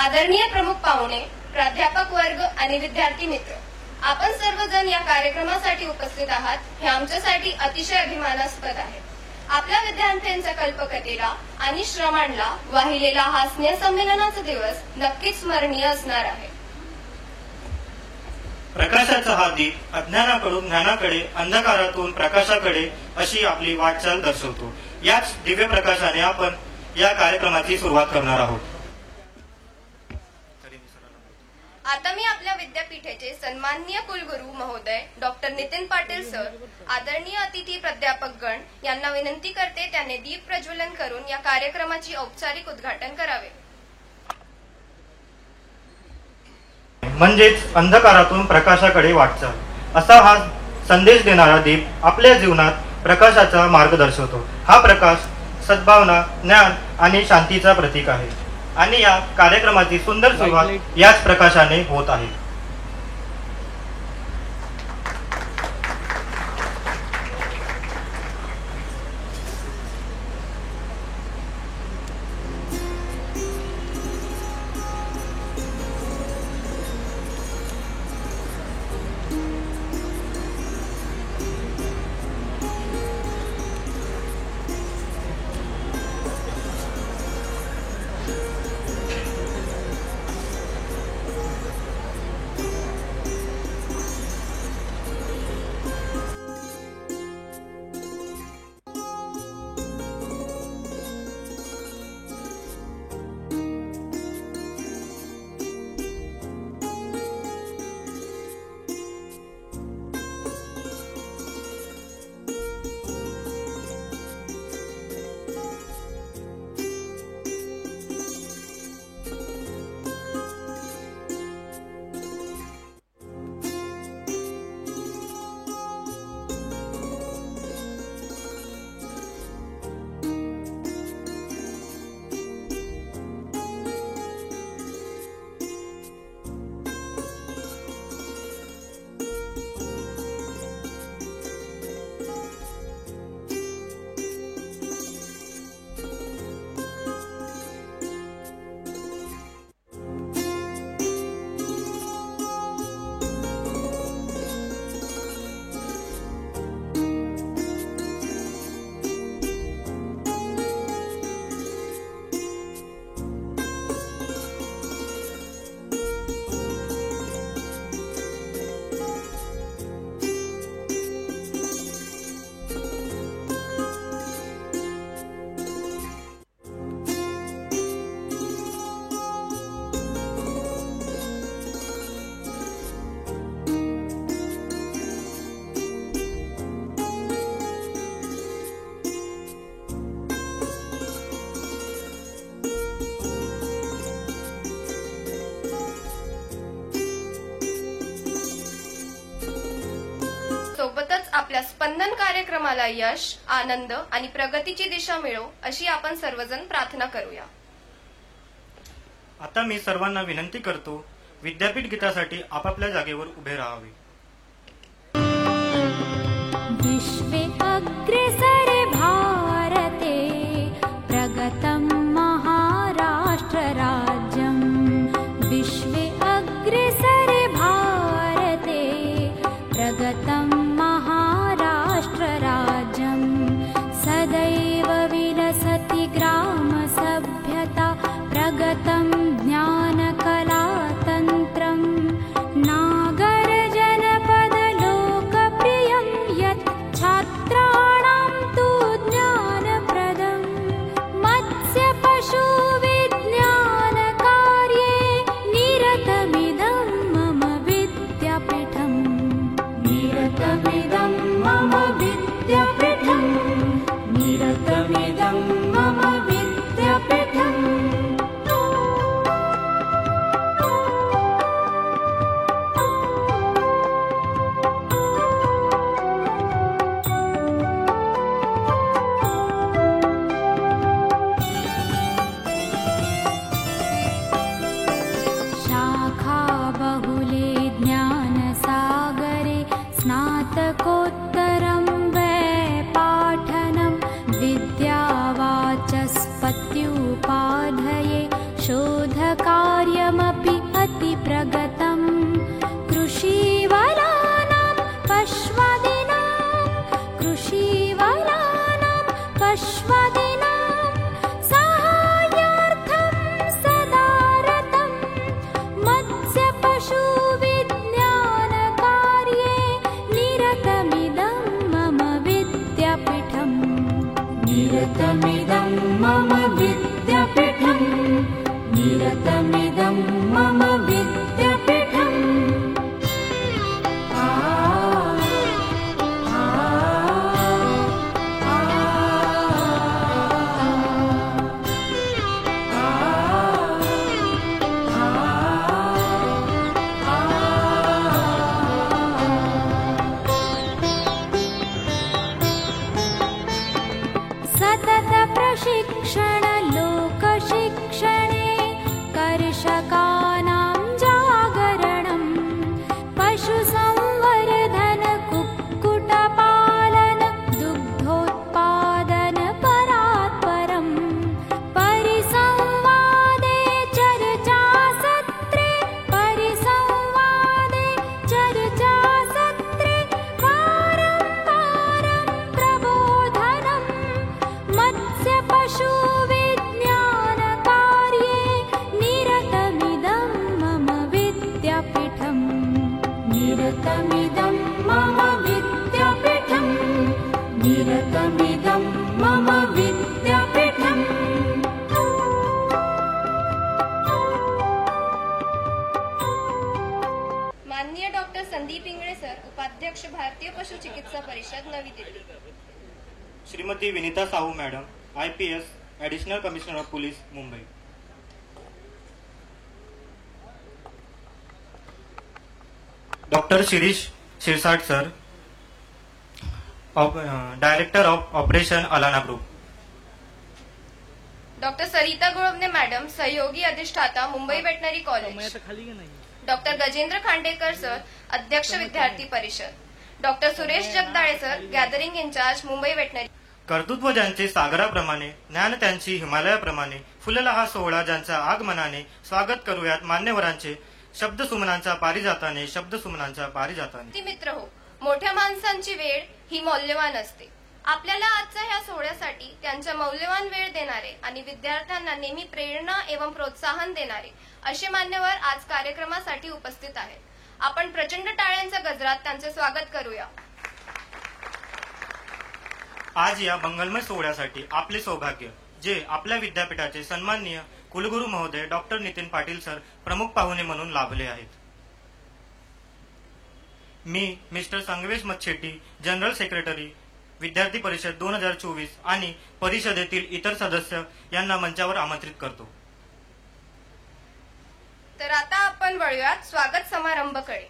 आदरणीय प्रमुख पाहुणे, प्राध्यापक वर्ग आणि विद्यार्थी मित्र, आपण सर्वजण या कार्यक्रमासाठी उपस्थित आहात हे आमच्यासाठी अतिशय अभिमानास्पद आहे. आपल्या विद्यार्थ्यांच्या कल्पकतेला आणि श्रमांना वाहिलेला हा स्नेहसंमेलनाचा दिवस नक्कीच स्मरणीय असणार आहे. प्रकाशाचा हा दीप अज्ञानाकडून ज्ञानाकडे, अंधकारातून प्रकाशाकडे अशी आपली वाटचाल दर्शवतो. याच दिव्य प्रकाशाने आपण या कार्यक्रमाची सुरुवात करणार आहोत. आता मी आपल्या विद्यापीठाचे सन्माननीय कुलगुरू महोदय डॉक्टर नितीन पाटील सर, आदरणीय अतिथी प्राध्यापक गण यांना विनंती करते त्यांनी दीप प्रज्वलन करून या कार्यक्रमाची औपचारिक उद्घाटन करावे. म्हणजेच अंधकारातून प्रकाशाकडे वाटचाल असा हा संदेश देणारा दीप आपल्या जीवनात प्रकाशाचा मार्ग दर्शवतो. हा प्रकाश सद्भावना, ज्ञान आणि शांतीचा प्रतीक आहे आणि या कार्यक्रमाची सुंदर सुरुवात याच प्रकाशाने होत आहे. सोबतच आपल्या स्पंदन कार्यक्रमाला यश, आनंद आणि प्रगतीची दिशा मिळो अशी आपण सर्वजण प्रार्थना करूया. आता मी सर्वांना विनंती करतो, विद्यापीठ गीतासाठी आपापल्या जागेवर उभे राहावे. विश्वे अग्रेसरे भारते प्रगतं महाराष्ट्र राज्यं. विश्वे अग्रेसरे भारते प्रगतं महाराष्ट्र राज्यं. सदैव विलसति ग्राम सभ्यता प्रगतं ज्ञानकला तंत्रं. नागर जनपद लोकप्रियं यत् छात्र निरतमिदं मम विद्यापीठम् सतत प्रशिक्षण लोकशिक्षणे कर्षकाणां जागरणं पशुसंवर्धन कुक्कुटपालन दुग्धोत्पादन परात्परम् परिसंवादे चर्चासत्रे वारं वारं प्रबोधनम् मत्स्यपशुविज्ञानकार्ये निरतमिदं मम विद्यापीठम् निरतमिदं मम विद्यापीठम् निरतमिदं मम विद्यापीठम् माननीय डॉक्टर संदीप इंगळे सर, उपाध्यक्ष भारतीय पशु चिकित्सा परिषद, Navi Delhi. Shrimati Vinita Sahu madam, IPS, additional commissioner of police, Mumbai. Doctor Shirish Shirsat sir, director of operation Allana group. Doctor Sarita Gulvane madam, सहयोगी अधिष्ठाता, Mumbai veterinary college. Doctor Gajendra Khandekar sir, अध्यक्ष विद्यार्थी परिषद. Doctor Suresh Jagdale sir, gathering incharge, Mumbai veterinary. कर्तृत्व ज्यांचे सागराप्रमाणे, ज्ञान त्यांची हिमालयाप्रमाणे, फुलला हा सोहळा ज्यांचा आगमनाने, स्वागत करूयात मान्यवरांचे, शब्दसुमनांचा पारिजाताने, शब्दसुमनांचा पारिजाताने. ती मित्र हो, मोठ्या माणसांची वेळ ही मौल्यवान असते. आपल्याला आजच्या ह्या सोहळ्यासाठी त्यांच्या मौल्यवान वेळ देणारे आणि विद्यार्थ्यांना नेहमी प्रेरणा एवं प्रोत्साहन देणारे असे मान्यवर आज कार्यक्रमासाठी उपस्थित आहेत. आपण प्रचंड टाळ्यांच्या गजरात त्यांचे स्वागत करूया. आज या मंगलमय सोहळ्यासाठी आपले सौभाग्य, जे आपल्या विद्यापीठाचे सन्माननीय कुलगुरू महोदय डॉक्टर नितीन पाटील सर प्रमुख पाहुणे म्हणून लाभले आहेत. मी मिस्टर संगवेश मच्छेट्टी, जनरल सेक्रेटरी, विद्यार्थी परिषद 2024 आणि परिषदेतील इतर सदस्य यांना मंचावर आमंत्रित करतो. तर आता आपण वळूयात स्वागत समारंभकडे.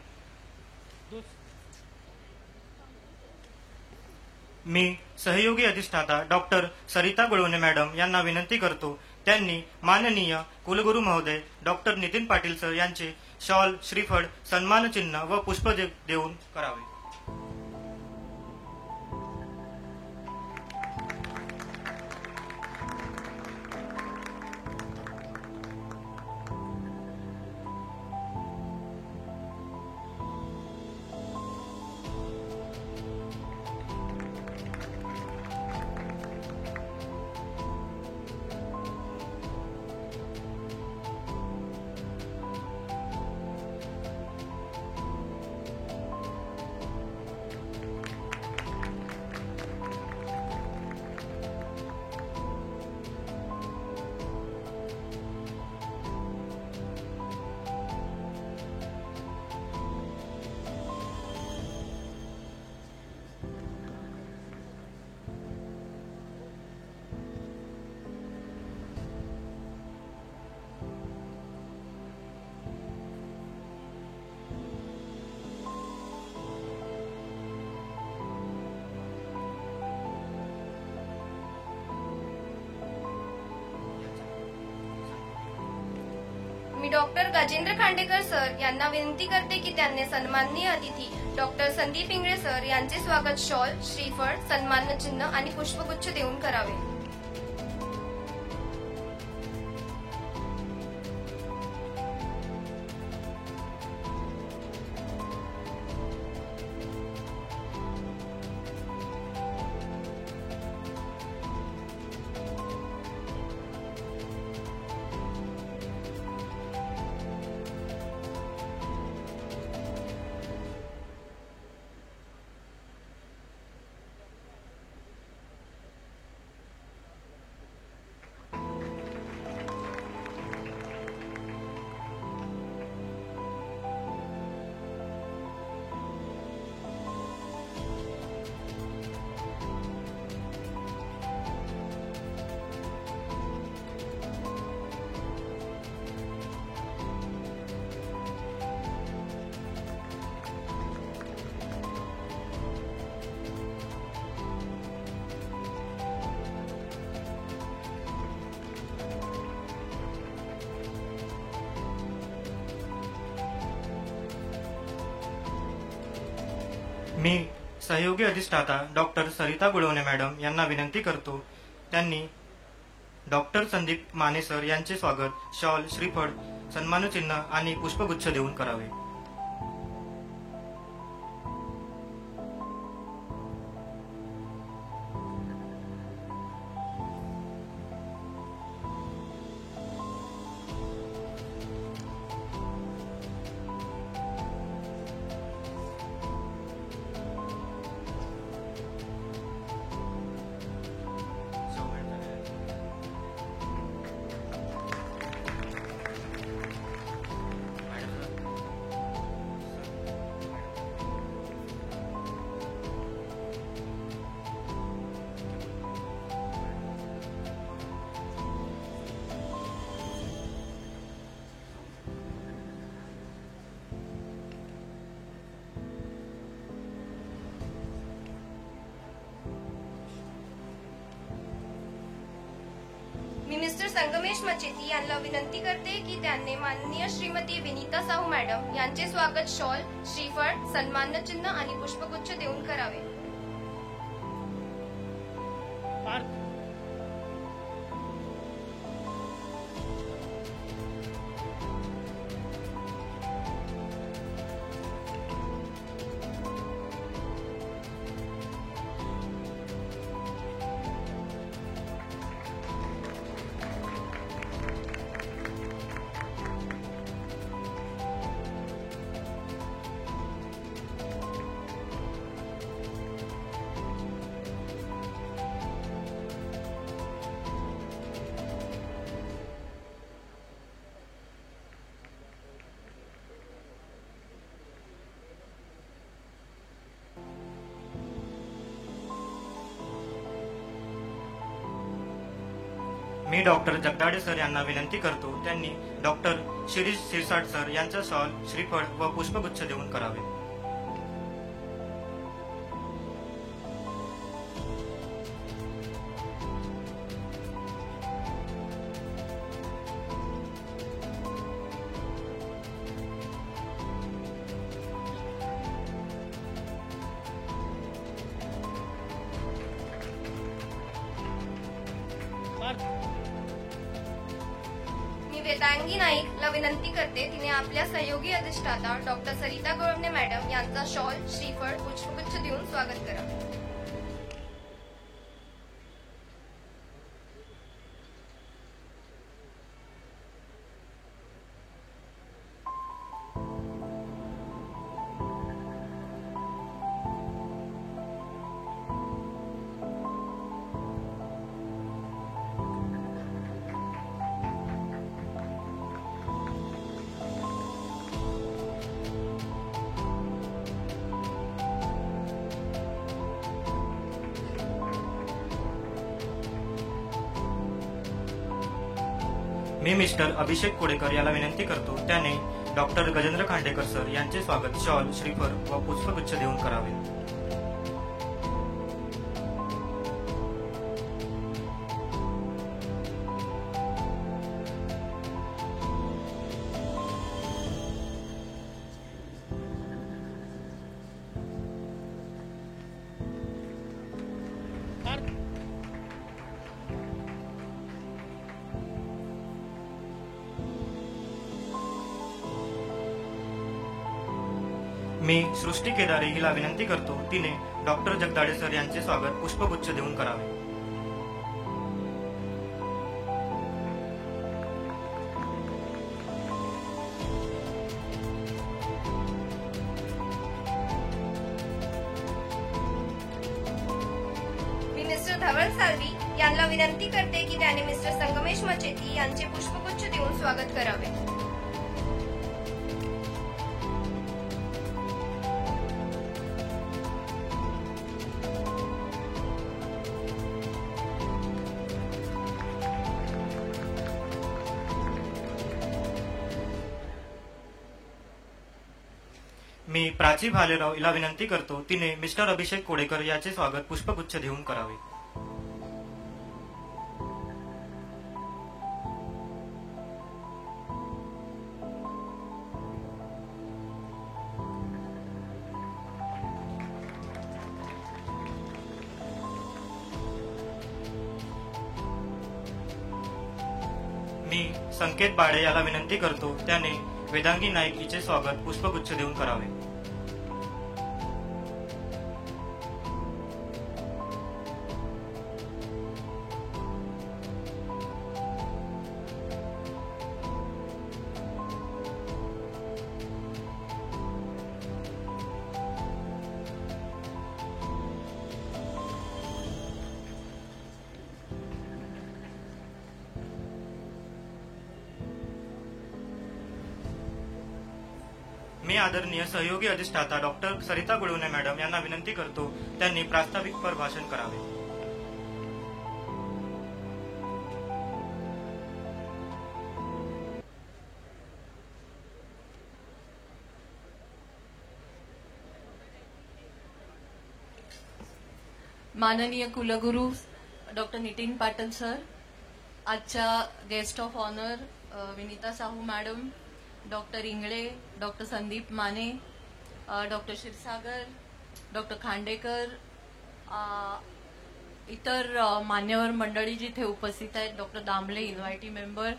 मी सहयोगी अधिष्ठाता डॉक्टर सरिता गुळवणे मॅडम यांना विनंती करतो, त्यांनी माननीय कुलगुरू महोदय डॉक्टर नितीन पाटील सर यांचे शॉल, श्रीफळ, सन्मानचिन्ह व पुष्प देऊन करावे. मी डॉक्टर गजेंद्र खांडेकर सर यांना विनंती करते की त्यांनी सन्माननीय अतिथी डॉक्टर संदीप इंगळे सर यांचे स्वागत शॉल, श्रीफळ, सन्मानचिन्ह आणि पुष्पगुच्छ देऊन करावे. मी सहयोगी अधिष्ठाता डॉक्टर सरिता गुळवणे मॅडम यांना विनंती करतो त्यांनी डॉक्टर संदीप माने सर यांचे स्वागत शॉल, श्रीफळ, सन्मानचिन्ह आणि पुष्पगुच्छ देऊन करावे. मी मिस्टर संगमेश मचेती यांना विनंती करते की त्यांनी माननीय श्रीमती विनीता साहू मॅडम यांचे स्वागत शॉल, श्रीफळ, सन्मानचिन्ह आणि पुष्पगुच्छ देऊन करावे. मी डॉक्टर जगदाडे सर यांना विनंती करतो त्यांनी डॉक्टर शिरीष शिरसाट सर यांचा शॉल, श्रीफळ व पुष्पगुच्छ देऊन करावे. मी वेदांगी नाईकला विनंती करते तिने आपल्या सहयोगी अधिष्ठाता डॉक्टर सरिता गुळवणे मॅडम यांचा शॉल, श्रीफळ, पुष्पगुच्छ देऊन स्वागत करावे. मी मिस्टर अभिषेक कोडेकर याला विनंती करतो त्याने डॉक्टर गजेंद्र खांडेकर सर यांचे स्वागत शॉल, श्रीफळ व पुष्पगुच्छ देऊन करावे. मी सृष्टी केदारे हिला विनंती करतो तिने डॉक्टर जगदाडे सर यांचे स्वागत पुष्पगुच्छ देऊन करावे. मी मिस्टर धवल साळवी यांना विनंती करते की त्याने मिस्टर संगमेश मचेती यांचे पुष्पगुच्छ देऊन स्वागत करावे. मी प्राची भालेराव हिला विनंती करतो तिने मिस्टर अभिषेक कोडेकर याचे स्वागत पुष्पगुच्छ देऊन करावे. मी संकेत बाडे याला विनंती करतो त्याने वेदांगी नाईक हिचे स्वागत पुष्पगुच्छ देऊन करावे. मी आदरणीय सहयोगी अधिष्ठाता डॉक्टर सरिता गुळवणे मॅडम यांना विनंती करतो त्यांनी प्रास्ताविकपर भाषण करावे. माननीय कुलगुरू डॉक्टर नितीन पाटील सर, आजच्या guest of honour Vinita Sahu madam, doctor Ingale, doctor Sandeep Mane, doctor Kshirsagar, doctor Khandekar, इतर मान्यवर मंडळी जिथे उपस्थित आहेत, डॉक्टर दामले इन्व्हायटी मेंबर,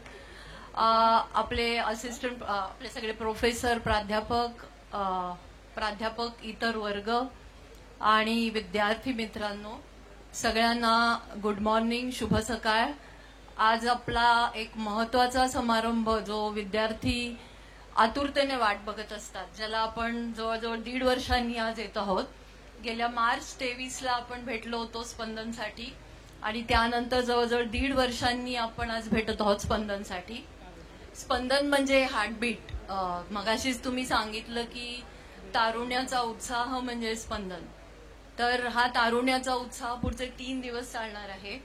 आपले असिस्टंट, आपले सगळे प्रोफेसर, प्राध्यापक, इतर वर्ग आणि विद्यार्थी मित्रांनो, सगळ्यांना गुड मॉर्निंग, शुभ सकाळ. आज आपला एक महत्वाचा समारंभ जो विद्यार्थी आतुरतेने वाट बघत असतात, ज्याला आपण जवळजवळ 1.5 वर्षांनी आज येत आहोत. गेल्या मार्च 23ला आपण भेटलो होतो स्पंदनसाठी आणि त्यानंतर जवळजवळ 1.5 वर्षांनी आपण आज भेटत आहोत स्पंदनसाठी. स्पंदन म्हणजे हार्टबीट. मगाशीच तुम्ही सांगितलं की तारुण्याचा उत्साह म्हणजे स्पंदन. तर हा तारुण्याचा उत्साह पुढचे 3 दिवस चालणार आहे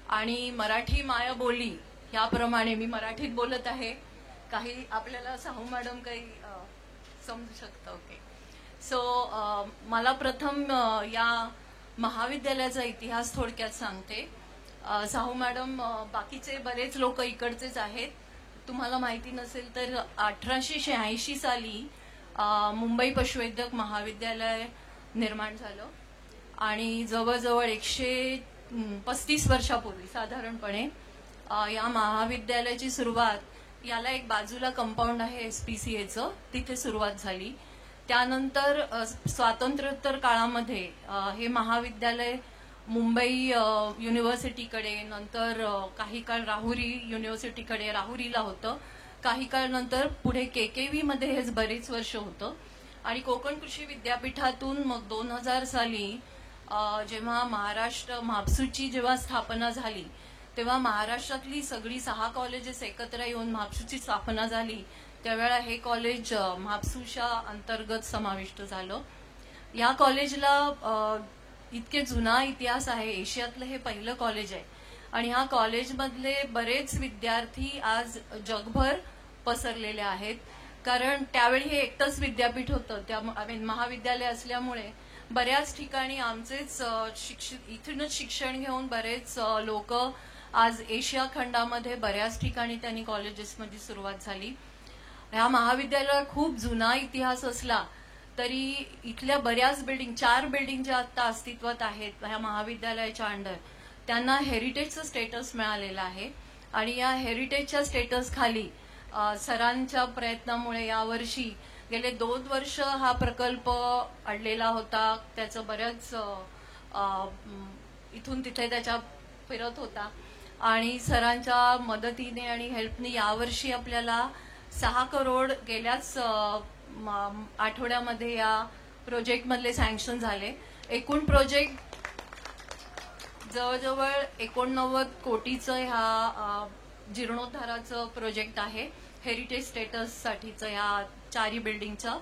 आणि मराठी मायाबोली याप्रमाणे मी मराठीत बोलत आहे. काही आपल्याला साहू मॅडम काही समजू शकतं. ओके. सो मला प्रथम या महाविद्यालयाचा इतिहास थोडक्यात सांगते. साहू मॅडम, बाकीचे बरेच लोक इकडचेच आहेत. तुम्हाला माहिती नसेल तर 1886 साली मुंबई पशुवैद्यक महाविद्यालय निर्माण झालं आणि जवळजवळ 135 वर्षापूर्वी साधारणपणे या महाविद्यालयाची सुरुवात, याला एक बाजूला कंपाऊंड आहे SPCAचं, तिथे सुरुवात झाली. त्यानंतर स्वातंत्र्योत्तर काळामध्ये हे महाविद्यालय मुंबई युनिव्हर्सिटीकडे, नंतर काही काळ राहुरी युनिव्हर्सिटीकडे, राहुरीला होतं. काही काळ नंतर पुढे KKV मध्ये हे बरेच वर्ष होतं आणि कोकण कृषी विद्यापीठातून मग 2000 साली जेव्हा महाराष्ट्र म्हापसूची जेव्हा स्थापना झाली तेव्हा महाराष्ट्रातली सगळी 6 कॉलेजेस एकत्र येऊन म्हापसूची स्थापना झाली. त्यावेळेला हे कॉलेज म्हापसूच्या अंतर्गत समाविष्ट झालं. या कॉलेजला इतके जुना इतिहास आहे. एशियातलं हे पहिलं कॉलेज आहे आणि ह्या कॉलेजमधले बरेच विद्यार्थी आज जगभर पसरलेले आहेत. कारण त्यावेळी हे एकटंच विद्यापीठ होतं, त्या महाविद्यालय असल्यामुळे बऱ्याच ठिकाणी आमचेच इथूनच शिक्षण घेऊन बरेच लोक आज एशिया खंडामध्ये बऱ्याच ठिकाणी त्यांनी कॉलेजेसमध्ये सुरुवात झाली. ह्या महाविद्यालयाला खूप जुना इतिहास असला तरी इथल्या बऱ्याच बिल्डिंग, 4 बिल्डिंग ज्या आता अस्तित्वात आहेत ह्या महाविद्यालयाच्या अंडर, त्यांना हेरिटेजचं स्टेटस मिळालेलं आहे आणि या हेरिटेजच्या स्टेटस खाली सरांच्या प्रयत्नामुळे यावर्षी गेले 2 वर्ष हा प्रकल्प अडलेला होता. त्याचं बऱ्याच इथून तिथे त्याच्या फिरत होता आणि सरांच्या मदतीने आणि हेल्पने यावर्षी आपल्याला 6 करोड गेल्याच आठवड्यामध्ये या प्रोजेक्टमधले सँक्शन झाले. एकूण प्रोजेक्ट जवळजवळ 89 कोटीचं ह्या जीर्णोद्धाराचं प्रोजेक्ट आहे, हेरिटेज स्टेटस साठीचं ह्या 4 बिल्डिंगचं.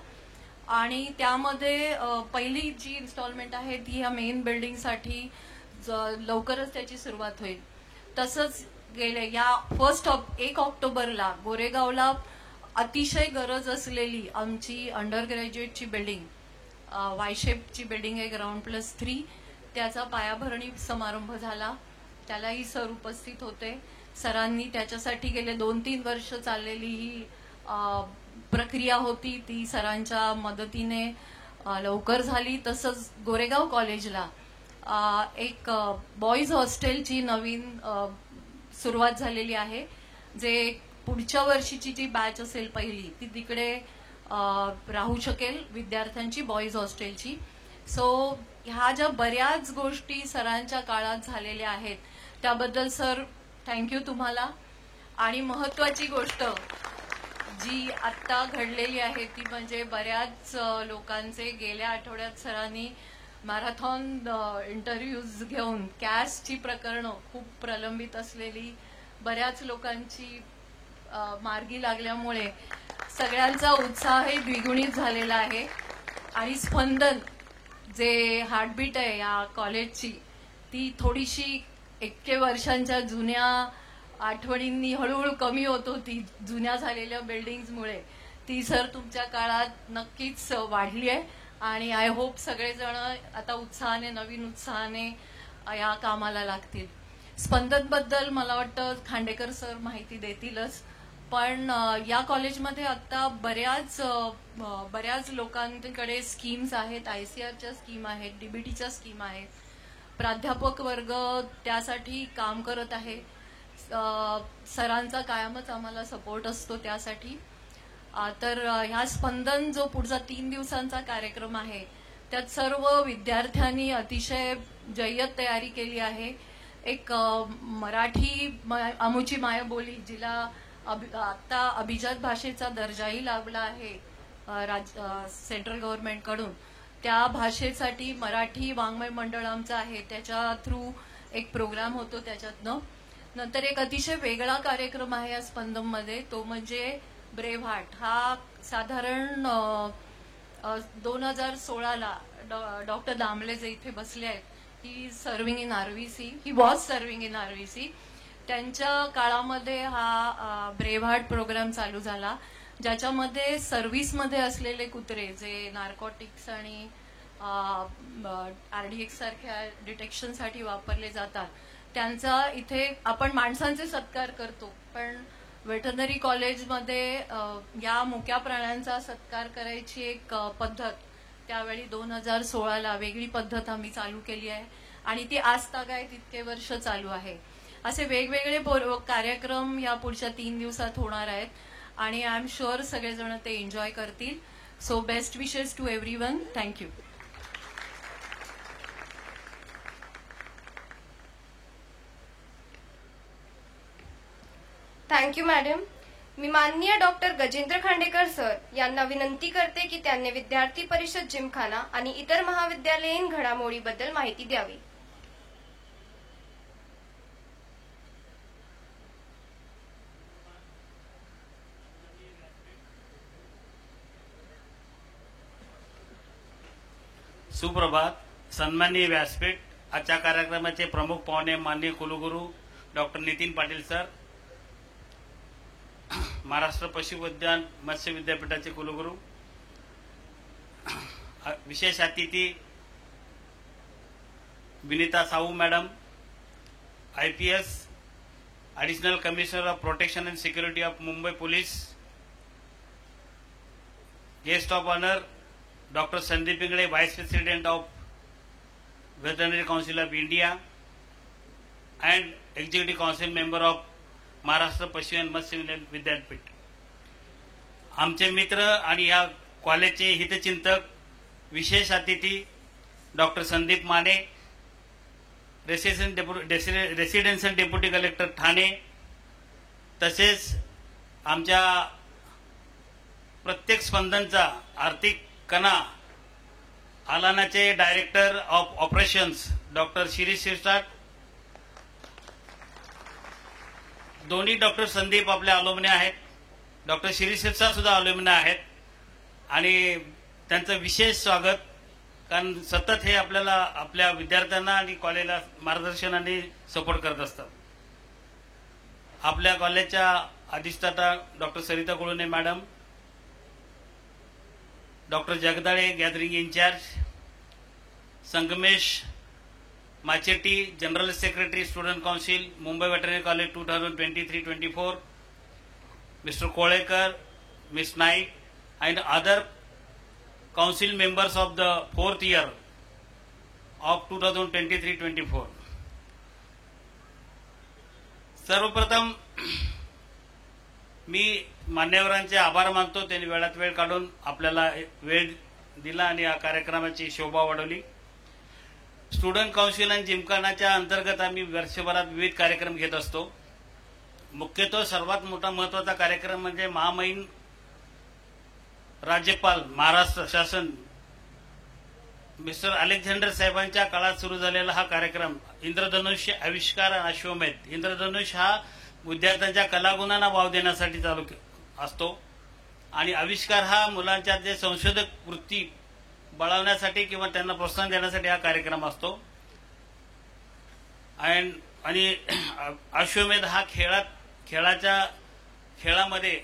आणि त्यामध्ये पहिली जी इन्स्टॉलमेंट आहे ती ह्या मेन बिल्डिंगसाठी लवकरच त्याची सुरुवात होईल. तसंच गेले या 1 ऑक्टोबरला गोरेगावला अतिशय गरज असलेली आमची अंडर ग्रॅज्युएटची बिल्डिंग, वायशेपची बिल्डिंग आहे ग्राउंड+3, त्याचा पायाभरणी समारंभ झाला. त्यालाही सर उपस्थित होते. सरांनी त्याच्यासाठी गेले 2-3 वर्ष चाललेली ही प्रक्रिया होती ती सरांच्या मदतीने लवकर झाली. तसंच गोरेगाव कॉलेजला एक बॉईज हॉस्टेलची नवीन सुरुवात झालेली आहे. जे पुढच्या वर्षीची जी बॅच असेल पहिली ती तिकडे राहू शकेल विद्यार्थ्यांची बॉईज हॉस्टेलची. सो ह्या ज्या बऱ्याच गोष्टी सरांच्या काळात झालेल्या आहेत त्याबद्दल सर थँक्यू तुम्हाला. आणि महत्वाची गोष्ट जी आत्ता घडलेली आहे ती म्हणजे बऱ्याच लोकांचे गेल्या आठवड्यात सरांनी मॅरेथॉन इंटरव्ह्यूज घेऊन कॅशची प्रकरणं खूप प्रलंबित असलेली बऱ्याच लोकांची मार्गी लागल्यामुळे सगळ्यांचा उत्साहही द्विगुणित झालेला आहे. आणि स्पंदन जे हार्टबीट आहे या कॉलेजची ती थोडीशी 1 वर्षांच्या जुन्या आठवणींनी हळूहळू कमी होत होती जुन्या झालेल्या बिल्डिंग्समुळे. ती सर तुमच्या काळात नक्कीच वाढली आहे आणि आय होप सगळेजण आता उत्साहाने नवीन उत्साहाने या कामाला लागतील. स्पंदनबद्दल मला वाटतं खांडेकर सर माहिती देतीलच, पण या कॉलेजमध्ये आता बऱ्याच लोकांकडे स्कीम्स आहेत, ICRच्या स्कीम आहेत, DBTच्या स्कीम आहेत. प्राध्यापक वर्ग त्यासाठी काम करत आहे. सरांचा कायमच आम्हाला सपोर्ट असतो त्यासाठी. तर ह्या स्पंदन जो पुढचा 3 दिवसांचा कार्यक्रम आहे त्यात सर्व विद्यार्थ्यांनी अतिशय जय्यत तयारी केली आहे. एक मराठी आमुची मायबोली जिला आता अभिजात भाषेचा दर्जाही लाभला आहे सेंट्रल गव्हर्नमेंटकडून, त्या भाषेसाठी मराठी वाङ्मय मंडळ आमचं आहे त्याच्या थ्रू एक प्रोग्राम होतो त्याच्यातनं. नंतर एक अतिशय वेगळा कार्यक्रम आहे या स्पंदनमध्ये, तो म्हणजे ब्रेव्ह हार्ट. हा साधारण 2016ला डॉक्टर दामले जे इथे बसले आहेत, he serving in RVC, he was serving in RVC, त्यांच्या काळामध्ये हा ब्रेव्ह हार्ट प्रोग्राम चालू झाला, ज्याच्यामध्ये सर्व्हिसमध्ये असलेले कुत्रे जे नार्कोटिक्स आणि RDX सारख्या डिटेक्शनसाठी वापरले जातात त्यांचा इथे आपण माणसांचे सत्कार करतो, पण वेटरनरी कॉलेजमध्ये या मुक्या प्राण्यांचा सत्कार करायची एक पद्धत त्यावेळी 2016ला वेगळी पद्धत आम्ही चालू केली आहे आणि ती आजतागायत इतके वर्ष चालू आहे. असे वेगवेगळे कार्यक्रम या पुढच्या 3 दिवसात होणार आहेत आणि आय एम शुअर सगळेजण ते एन्जॉय करतील. So best wishes to everyone. Thank you. Thank you madam. मी माननीय डॉक्टर गजेंद्र खांडेकर सर यांना विनंती करते की त्यांनी विद्यार्थी परिषद जिमखाना आणि इतर महाविद्यालयीन घडामोडीबद्दल माहिती द्यावी. सुप्रभात. सन्माननीय व्यासपीठ. आजच्या कार्यक्रमाचे प्रमुख पाहुणे माननीय कुलगुरू डॉक्टर नितीन पाटील सर, महाराष्ट्र पशुविज्ञान मत्स्य विद्यापीठाचे कुलगुरू, विशेष अतिथी Vinita Sahu madam, IPS additional commissioner of protection and security of Mumbai police, guest of honour doctor Sandeep Ingale, vice president of veterinary council of India and executive council member of Maharashtra पशु आणि मत्स्य विद्यापीठ, आमचे मित्र आणि या कॉलेजचे हितचिंतक, विशेष अतिथी doctor Sandeep Mane, residential deputy collector Thane, तसेच आमच्या प्रत्येक स्पंदनचा आर्थिक कणा आलानाचे director of operations doctor Shirish Shirsat, दोन्ही डॉक्टर संदीप आपले अलोमने आहेत, डॉक्टर शिरीष शिरसाट सुद्धा अलोमने आहेत आणि त्यांचं विशेष स्वागत, कारण सतत हे आपल्याला आपल्या विद्यार्थ्यांना आणि कॉलेजला मार्गदर्शनाने सपोर्ट करत असतात. आपल्या कॉलेजच्या अधिष्ठाता doctor Sarita Kulune madam, doctor Jagdale gathering incharge, Sangamesh Macheti general secretary student council Mumbai veterinary college 2023-24, mister Kolekar, miss Naik and other council members of the 4th year of 2023-24. सर्वप्रथम मी मान्यवरांचे आभार मानतो, त्यांनी वेळात वेळ काढून आपल्याला वेळ दिला आणि या कार्यक्रमाची शोभा वाढवली. स्टुडंट काउन्सिल आणि जिमखानाच्या अंतर्गत आम्ही वर्षभरात विविध कार्यक्रम घेत असतो. मुख्यतः सर्वात मोठा महत्वाचा कार्यक्रम म्हणजे महामहिम राज्यपाल महाराष्ट्र शासन मिस्टर अलेक्झांडर साहेबांच्या काळात सुरू झालेला हा कार्यक्रम इंद्रधनुष्य आविष्कार आणि अश्वमेध. इंद्रधनुष्य हा विद्यार्थ्यांच्या कलागुणांना वाव देण्यासाठी चालू असतो आणि आविष्कार हा मुलांच्या जे संशोधक वृत्ती बळावण्यासाठी किंवा त्यांना प्रोत्साहन देण्यासाठी हा कार्यक्रम असतो. आणि अश्वमेध हा खेळामध्ये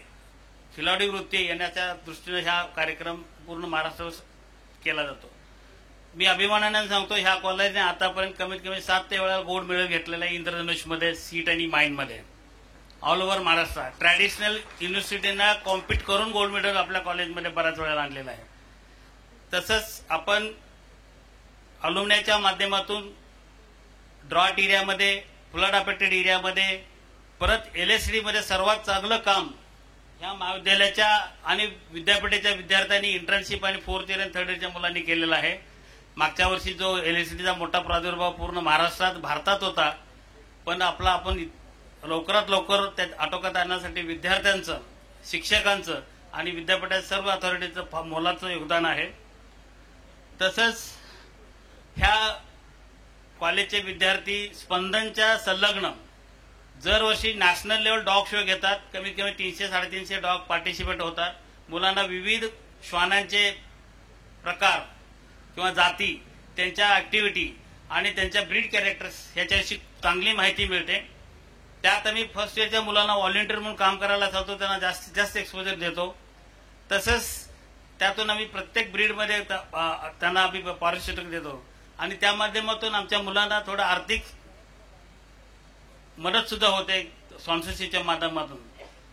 खिलाडी वृत्ती येण्याच्या दृष्टीने हा कार्यक्रम पूर्ण महाराष्ट्रावर केला जातो. मी अभिमानाने सांगतो, ह्या कॉलेजने आतापर्यंत कमीत कमी 7 ते वेळा गोल्ड मेडल घेतलेला आहे इंद्रधनुषमध्ये, सीट आणि माइनमध्ये ऑल ओव्हर महाराष्ट्र. ट्रॅडिशनल युनिव्हर्सिटीना कॉम्पिट करून गोल्ड मेडल आपल्या कॉलेजमध्ये बऱ्याच वेळा आणलेलं आहे. तसंच आपण अलुमनाच्या माध्यमातून ड्रॉट एरियामध्ये, फ्लड अफेक्टेड एरियामध्ये, परत LSD मध्ये सर्वात चांगलं काम ह्या महाविद्यालयाच्या आणि विद्यापीठाच्या विद्यार्थ्यांनी इंटर्नशिप आणि 4th इयर आणि 3rd इयरच्या मुलांनी केलेला आहे. मागच्या वर्षी जो LSDचा मोठा प्रादुर्भाव पूर्ण महाराष्ट्रात भारतात होता, पण आपण लवकरात लवकर त्या आटोक्यात आणण्यासाठी विद्यार्थ्यांचं, शिक्षकांचं आणि विद्यापीठाच्या सर्व अथॉरिटीचं मोलाचं योगदान आहे. तसंच ह्या कॉलेजचे विद्यार्थी स्पंदनच्या संलग्न दरवर्षी नॅशनल लेवल डॉग शो घेतात. कमीत कमी 300-350 डॉग पार्टिसिपेट होतात. मुलांना विविध श्वानांचे प्रकार किंवा जाती, त्यांच्या ऍक्टिव्हिटी आणि त्यांच्या ब्रीड कॅरेक्टर्स ह्याच्याविषयी चांगली माहिती मिळते. त्यात आम्ही फर्स्ट इयरच्या मुलांना व्हॉलेंटियर म्हणून काम करायला सांगतो, त्यांना जास्तीत जास्त एक्सपोजर देतो. तसंच त्यातून आम्ही प्रत्येक ब्रीडमध्ये त्यांना आम्ही पारितोषिक देतो आणि त्या माध्यमातून आमच्या मुलांना थोडं आर्थिक मदत सुद्धा होते स्पॉन्सरशिपच्या माध्यमातून.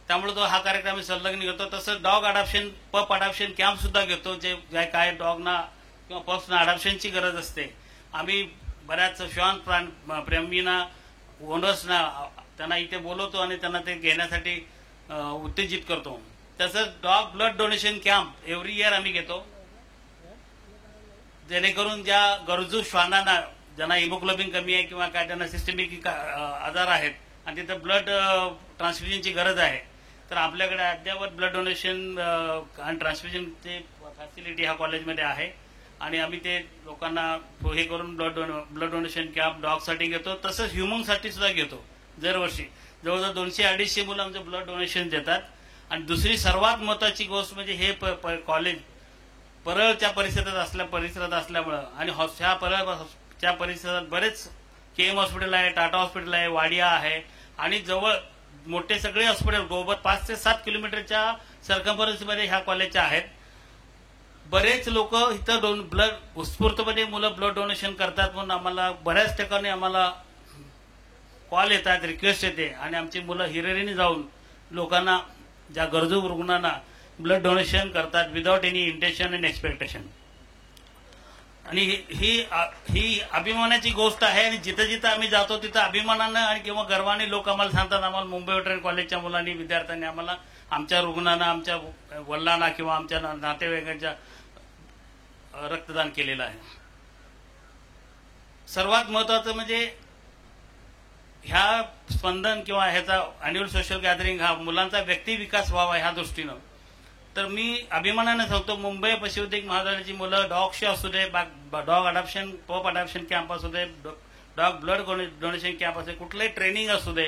त्यामुळे तो हा कार्यक्रम आम्ही संलग्न घेतो. तसंच डॉग अडॉप्शन, पप अडॉप्शन कॅम्प सुद्धा घेतो, जे काय डॉगना किंवा पप्सना अडॉप्शनची गरज असते. आम्ही बऱ्याच श्वान प्रेमींना, ओनर्सना त्यांना इथे बोलवतो आणि त्यांना ते घेण्यासाठी उत्तेजित करतो. तसंच dog blood donation camp every year आम्ही घेतो, जेणेकरून ज्या गरजू श्वानांना, ज्यांना हिमोग्लोबिन कमी आहे किंवा काय त्यांना सिस्टमिक आजार आहेत आणि तिथं ब्लड ट्रान्सफ्युजनची गरज आहे, तर आपल्याकडे अद्यावत ब्लड डोनेशन आणि ट्रान्सफ्युजनची फॅसिलिटी ह्या कॉलेजमध्ये आहे आणि आम्ही ते लोकांना हे करून ब्लड डोनेशन कॅम्प डॉगसाठी घेतो. तसंच ह्युमनसाठी सुद्धा घेतो. दरवर्षी जवळजवळ 200-250 मुलं आमचं ब्लड डोनेशन देतात. आणि दुसरी सर्वात महत्वाची गोष्ट म्हणजे हे कॉलेज परळच्या परिसरात असल्यामुळं आणि ह्या परळच्या परिसरात बरेच KM हॉस्पिटल आहे, टाटा हॉस्पिटल आहे, वाडिया आहे आणि जवळ मोठे सगळे हॉस्पिटल 5 ते 7 किलोमीटरच्या सर्कम्फरन्समध्ये ह्या कॉलेजच्या आहेत. बरेच लोक इथं ब्लड उत्स्फूर्तपणे मुलं ब्लड डोनेशन करतात म्हणून आम्हाला बऱ्याच ठिकाणी आम्हाला कॉल येतात, रिक्वेस्ट येते आणि आमची मुलं हिरिरीने जाऊन लोकांना, ज्या गरजू रुग्णांना ब्लड डोनेशन करतात without any intention and expectation. आणि ही अभिमानाची गोष्ट आहे आणि जिथं जिथं आम्ही जातो तिथं अभिमानानं आणि किंवा गर्वाने लोक आम्हाला सांगतात, आम्हाला मुंबई वेटरनरी कॉलेजच्या मुलांनी, विद्यार्थ्यांनी आम्हाला आमच्या रुग्णांना, आमच्या वडिलांना किंवा आमच्या नातेवाईकांच्या रक्तदान केलेलं आहे. सर्वात महत्वाचं म्हणजे ह्या स्पंदन किंवा ह्याचा अॅन्युअल सोशल गॅदरिंग हा मुलांचा व्यक्ती विकास व्हावा ह्या दृष्टीनं. तर मी अभिमानाने सांगतो, मुंबई पशुवैद्यक महाविद्यालयाची मुलं डॉग शो असू दे, डॉग अडॉप्शन, पप अडॉप्शन कॅम्प असू दे, डॉग ब्लड डोनेशन कॅम्प असू दे, कुठलंही ट्रेनिंग असू दे,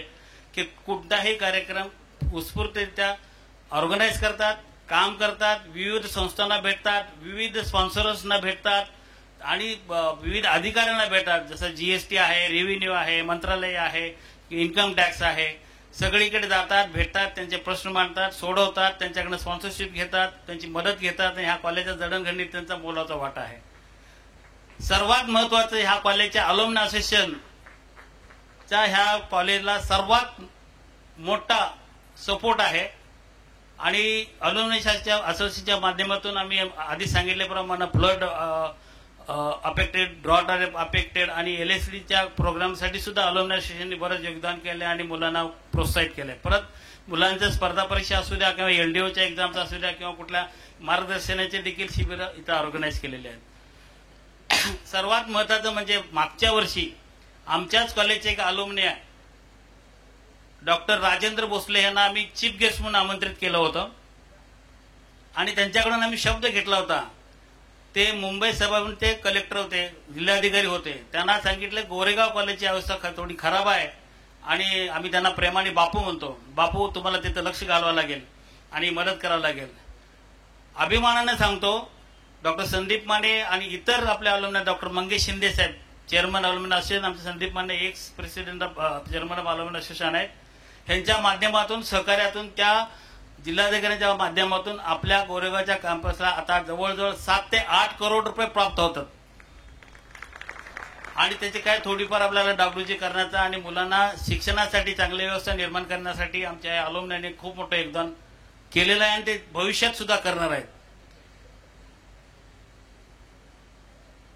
की कुठलाही कार्यक्रम उत्स्फूर्तरित्या ऑर्गनाईज करतात, काम करतात, विविध संस्थांना भेटतात, विविध स्पॉन्सर्सना भेटतात आणि विविध अधिकाऱ्यांना भेटतात. जसं GST आहे, रेव्हेन्यू आहे, मंत्रालय आहे, इन्कम टॅक्स आहे, सगळीकडे जातात, भेटतात, त्यांचे प्रश्न मांडतात, सोडवतात, त्यांच्याकडे स्पॉन्सरशिप घेतात, त्यांची मदत घेतात आणि ह्या कॉलेजच्या जडणघडणीत त्यांचा मोलाचा वाटा आहे. सर्वात महत्वाचं ह्या कॉलेजच्या अलुमनी असोसिएशनच्या ह्या कॉलेजला सर्वात मोठा सपोर्ट आहे आणि अलुमनी असोसिएशनच्या माध्यमातून आम्ही आधी सांगितल्याप्रमाणे फ्लड अफेक्टेड, ड्रॉट अफेक्टेड आणि LSDच्या प्रोग्रामसाठी सुद्धा अलुमनी असोसिएशनने बरंच योगदान केलं आणि मुलांना प्रोत्साहित केलंय. परत मुलांच्या स्पर्धा परीक्षा असू द्या किंवा LDOच्या एक्झाम्स असू द्या किंवा कुठल्या मार्गदर्शनाचे देखील शिबिर इथं ऑर्गनाईज केलेले आहेत. सर्वात महत्वाचं म्हणजे मागच्या वर्षी आमच्याच कॉलेजचे एक अलुमनी आहे डॉक्टर राजेंद्र भोसले यांना आम्ही चीफ गेस्ट म्हणून आमंत्रित केलं होतं आणि त्यांच्याकडून आम्ही शब्द घेतला होता. ते मुंबई सभापती ते कलेक्टर होते, जिल्हाधिकारी होते. त्यांना सांगितलं गोरेगाव कॉलेजची अवस्था थोडी खराब आहे आणि आम्ही त्यांना प्रेमाने बापू म्हणतो. बापू तुम्हाला तिथं लक्ष घालवावं लागेल आणि मदत करावं लागेल. अभिमानाने सांगतो डॉक्टर संदीप माने आणि इतर आपल्या अलुमनी डॉक्टर मंगेश शिंदे साहेब चेअरमन अलुमनी असोसिएशन, आमचे Sandeep Mane ex president of chairman of alumni association आहेत. त्यांच्या माध्यमातून सहकार्यातून त्या जिल्हाधिकाऱ्यांच्या माध्यमातून आपल्या गोरेगावच्या कॅम्पसला आता जवळजवळ 7 ते 8 करोड रुपये प्राप्त होतात आणि त्याची काय थोडीफार आपल्याला डागडुजी करण्याचा आणि मुलांना शिक्षणासाठी चांगली व्यवस्था निर्माण करण्यासाठी आमच्या अलुमनीने खूप मोठं योगदान केलेलं आहे आणि ते भविष्यात सुद्धा करणार आहेत.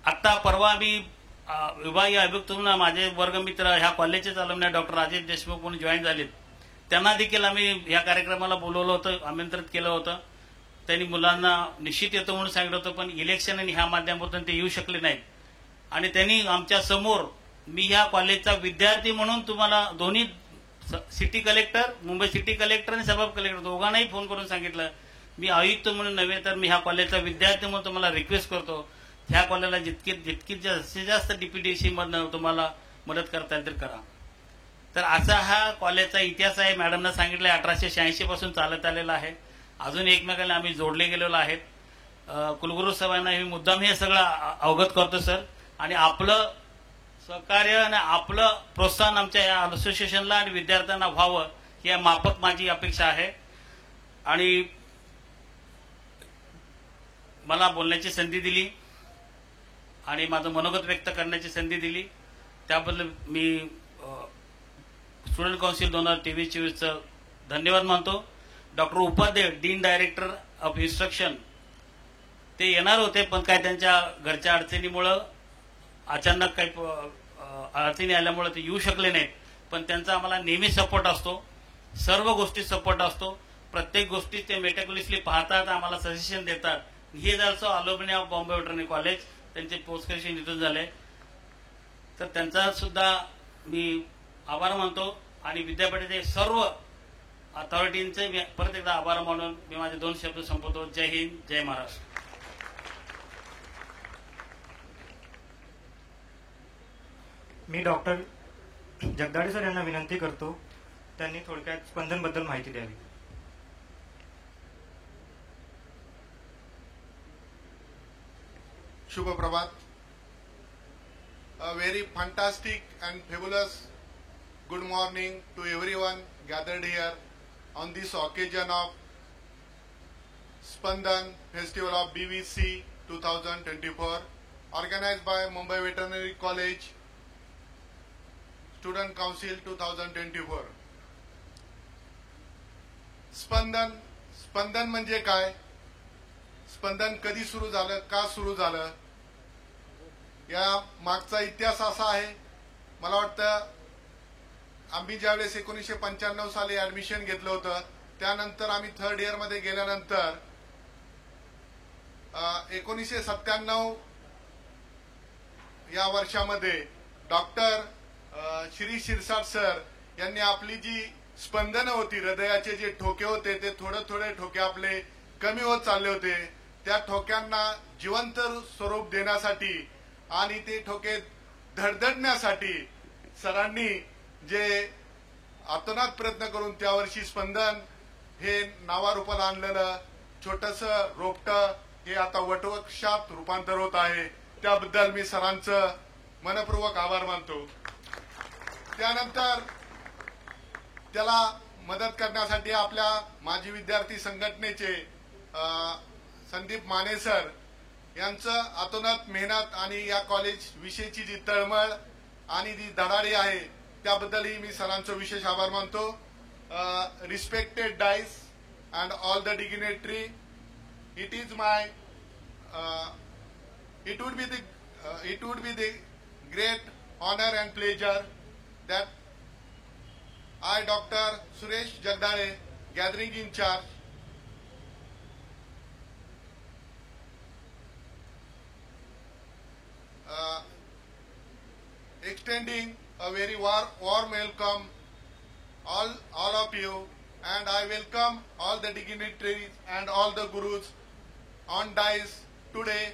आता परवा मी विभागीय आयुक्तून माझे वर्गमित्र ह्या कॉलेजचेच अलुमनी डॉक्टर राजेश देशमुख म्हणून जॉईन झालेत. त्यांना देखील आम्ही या कार्यक्रमाला बोलवलं होतं, आमंत्रित केलं होतं. त्यांनी मुलांना निश्चित येतो म्हणून सांगितलं होतं, पण इलेक्शन आणि ह्या माध्यमातून ते येऊ शकले नाहीत आणि त्यांनी आमच्या समोर मी ह्या कॉलेजचा विद्यार्थी म्हणून तुम्हाला दोन्ही city collector, Mumbai city collector आणि सब कलेक्टर दोघांनाही फोन करून सांगितलं, मी आयुक्त म्हणून नव्हे तर मी ह्या कॉलेजचा विद्यार्थी म्हणून तुम्हाला रिक्वेस्ट करतो, ह्या कॉलेजला जितकी जास्तीत जास्त DPTC मधनं तुम्हाला मदत करता येईल तर करा. तर असा हा कॉलेजचा इतिहास आहे. मॅडमनं सांगितलं 1886 पासून चालत आलेला आहे. अजून एकमेकांना आम्ही जोडले गेलेलो आहेत. कुलगुरू साहेबांना हे मुद्दाम हे सगळं अवगत करतो सर आणि आपलं सहकार्य आणि आपलं प्रोत्साहन आमच्या या असोसिएशनला आणि विद्यार्थ्यांना व्हावं या माफक माझी अपेक्षा आहे. आणि मला बोलण्याची संधी दिली आणि माझं मनोगत व्यक्त करण्याची संधी दिली त्याबद्दल मी स्टुडंट काउन्सिल 2023-24चं धन्यवाद मानतो. Doctor Upadhye dean director of instruction ते येणार होते, पण काय त्यांच्या घरच्या अडचणीमुळं अचानक काही अडचणी आल्यामुळे ते येऊ शकले नाहीत. पण त्यांचा आम्हाला नेहमी सपोर्ट असतो, सर्व गोष्टी सपोर्ट असतो. प्रत्येक गोष्टी ते मेटिक्युलसली पाहतात, आम्हाला सजेशन देतात. He is also alumni of Bombay veterinary college. त्यांचे पोस्ट ग्रॅज्युएशन इथून झाले, तर त्यांचा सुद्धा मी आभार मानतो आणि विद्यापीठाचे सर्व अथॉरिटींचे मी परत एकदा आभार मानून मी माझे 2 शब्द संपवतो. जय हिंद, जय महाराष्ट्र. मी डॉक्टर जगदाळे सर यांना विनंती करतो, त्यांनी थोडक्यात स्पंदनबद्दल माहिती द्यावी. शुभ प्रभात. A very fantastic and fabulous good morning to everyone gathered here on this occasion of Spandan Festival of BVC 2024 organized by Mumbai Veterinary College Student Council 2024. स्पंदन म्हणजे काय? स्पंदन कधी सुरू झालं, का सुरू झालं, या मागचा इतिहास असा आहे. मला वाटतं आम्ही ज्यावेळेस 1995 साली ऍडमिशन घेतलं होतं, त्यानंतर आम्ही 3rd इयर मध्ये गेल्यानंतर 1997 या वर्षामध्ये डॉक्टर श्री शिरसाट सर यांनी आपली जी स्पंदनं होती, हृदयाचे जे ठोके होते, ते थोडे ठोके आपले कमी होत चालले होते. त्या ठोक्यांना जिवंत स्वरूप देण्यासाठी आणि ते ठोके धडधडण्यासाठी सरांनी जे आतोनात प्रयत्न करून त्यावर्षी स्पंदन हे नावारूपाला आणलेलं छोटंसं रोपटं हे आता वटवृक्षात रूपांतर होत आहे. त्याबद्दल मी सरांचं मनपूर्वक आभार मानतो. त्यानंतर त्याला मदत करण्यासाठी आपल्या माजी विद्यार्थी संघटनेचे संदीप माने सर यांचं अतोनात मेहनत आणि या कॉलेज विषयीची जी तळमळ आणि जी धडाडी आहे त्याबद्दलही मी सरांचं विशेष आभार मानतो. Respected dice and all the dignitary, it is my it would be the great honor and pleasure that I, Dr. Suresh Jagdale, gathering in charge, extending a very warm welcome all of you, and I welcome all the dignitaries and all the gurus on dais today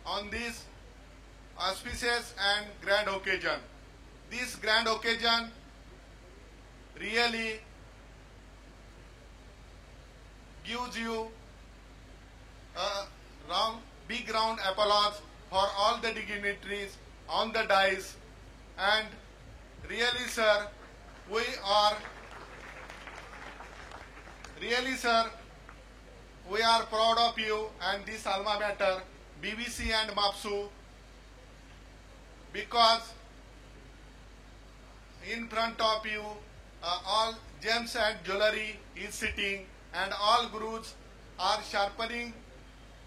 on this auspicious and grand occasion. This grand occasion really gives you a big round applause for all the dignitaries on the dais, and really sir, we are proud of you and this alma mater, BBC and MAPSU, because in front of you all gems and jewelry is sitting, and all gurus are sharpening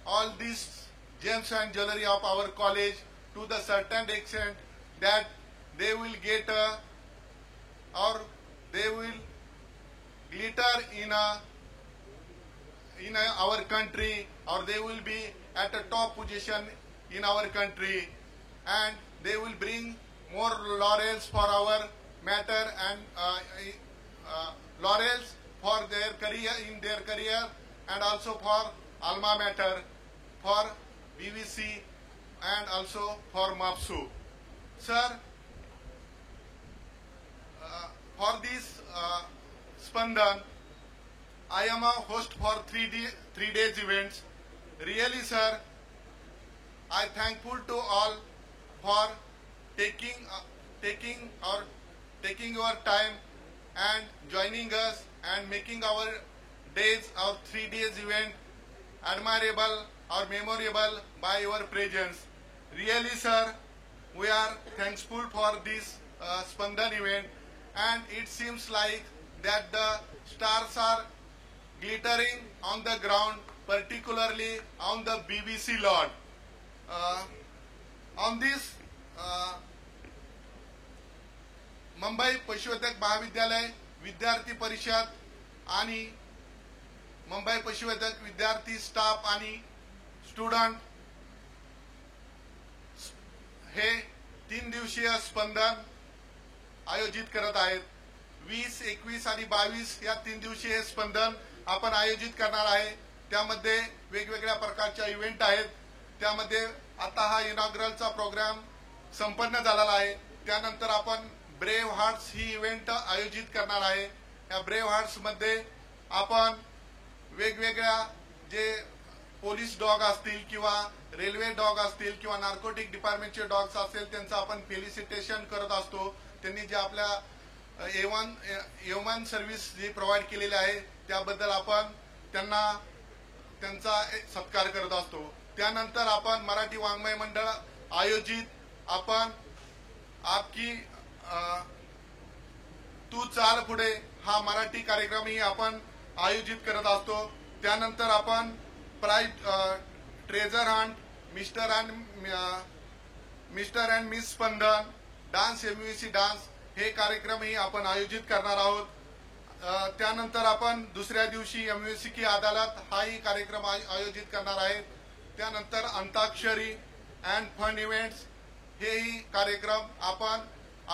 all these gems and jewelry of our college to the certain extent that they will get or they will glitter in our country, or they will be at a top position in our country, and they will bring more laurels for our matter and laurels for their career and also for alma mater, for BBC and also for MAPSU. Sir, for this Spandan, I am a host for 3 days events. Really sir, I thankful to all for taking your time and joining us and making our 3 days event admirable or memorable by your presence. Really sir, we are thankful for this Spandan event, and it seems like that the stars are glittering on the ground, particularly on the BBC lot. On this Mumbai पशुवैद्यक महाविद्यालय विद्यार्थी परिषद आणि मुंबई पशुवैद्यक विद्यार्थी staff आणि student हे 3 दिवसीय स्पंदन आयोजित करत आहेत. 20, 21 आणि 22 या 3 दिवसीय स्पंदन आपण आयोजित करणार आहे. त्यामध्ये वेगवेगळ्या प्रकारच्या इव्हेंट आहेत. त्यामध्ये आता हा इनॉग्रलचा प्रोग्राम संपन्न झालेला आहे. त्यानंतर आपण ब्रेव हार्ट्स ही इव्हेंट आयोजित करणार आहे. या ब्रेव हार्ट्स मध्ये आपण वेगवेगळ्या जे पोलीस डॉग असतील किंवा रेल्वे डॉग असतील किंवा नार्कोटिक डिपार्टमेंटचे डॉग्स असतील त्यांचं आपण फेलिसिटेशन करत असतो. त्यांनी जे आपल्या एवन सर्व्हिस जी प्रोव्हाइड केलेली आहे त्याबद्दल आपण त्यांचा सत्कार करत असतो. त्यानंतर आपण मराठी वाङ्मय मंडळ आयोजित आपण आपकी तू चाल पुढे हा मराठी कार्यक्रमही आपण आयोजित करत असतो. त्यानंतर आपण prize treasure hunt, mister and miss Spandan, dance MUSC dance हे कार्यक्रमही आपण आयोजित करणार आहोत. त्यानंतर आपण दुसऱ्या दिवशी MUSC की अदालत हाही कार्यक्रम आयोजित करणार आहे. त्यानंतर अंताक्षरी अँड फन इव्हेंट्स हेही कार्यक्रम आपण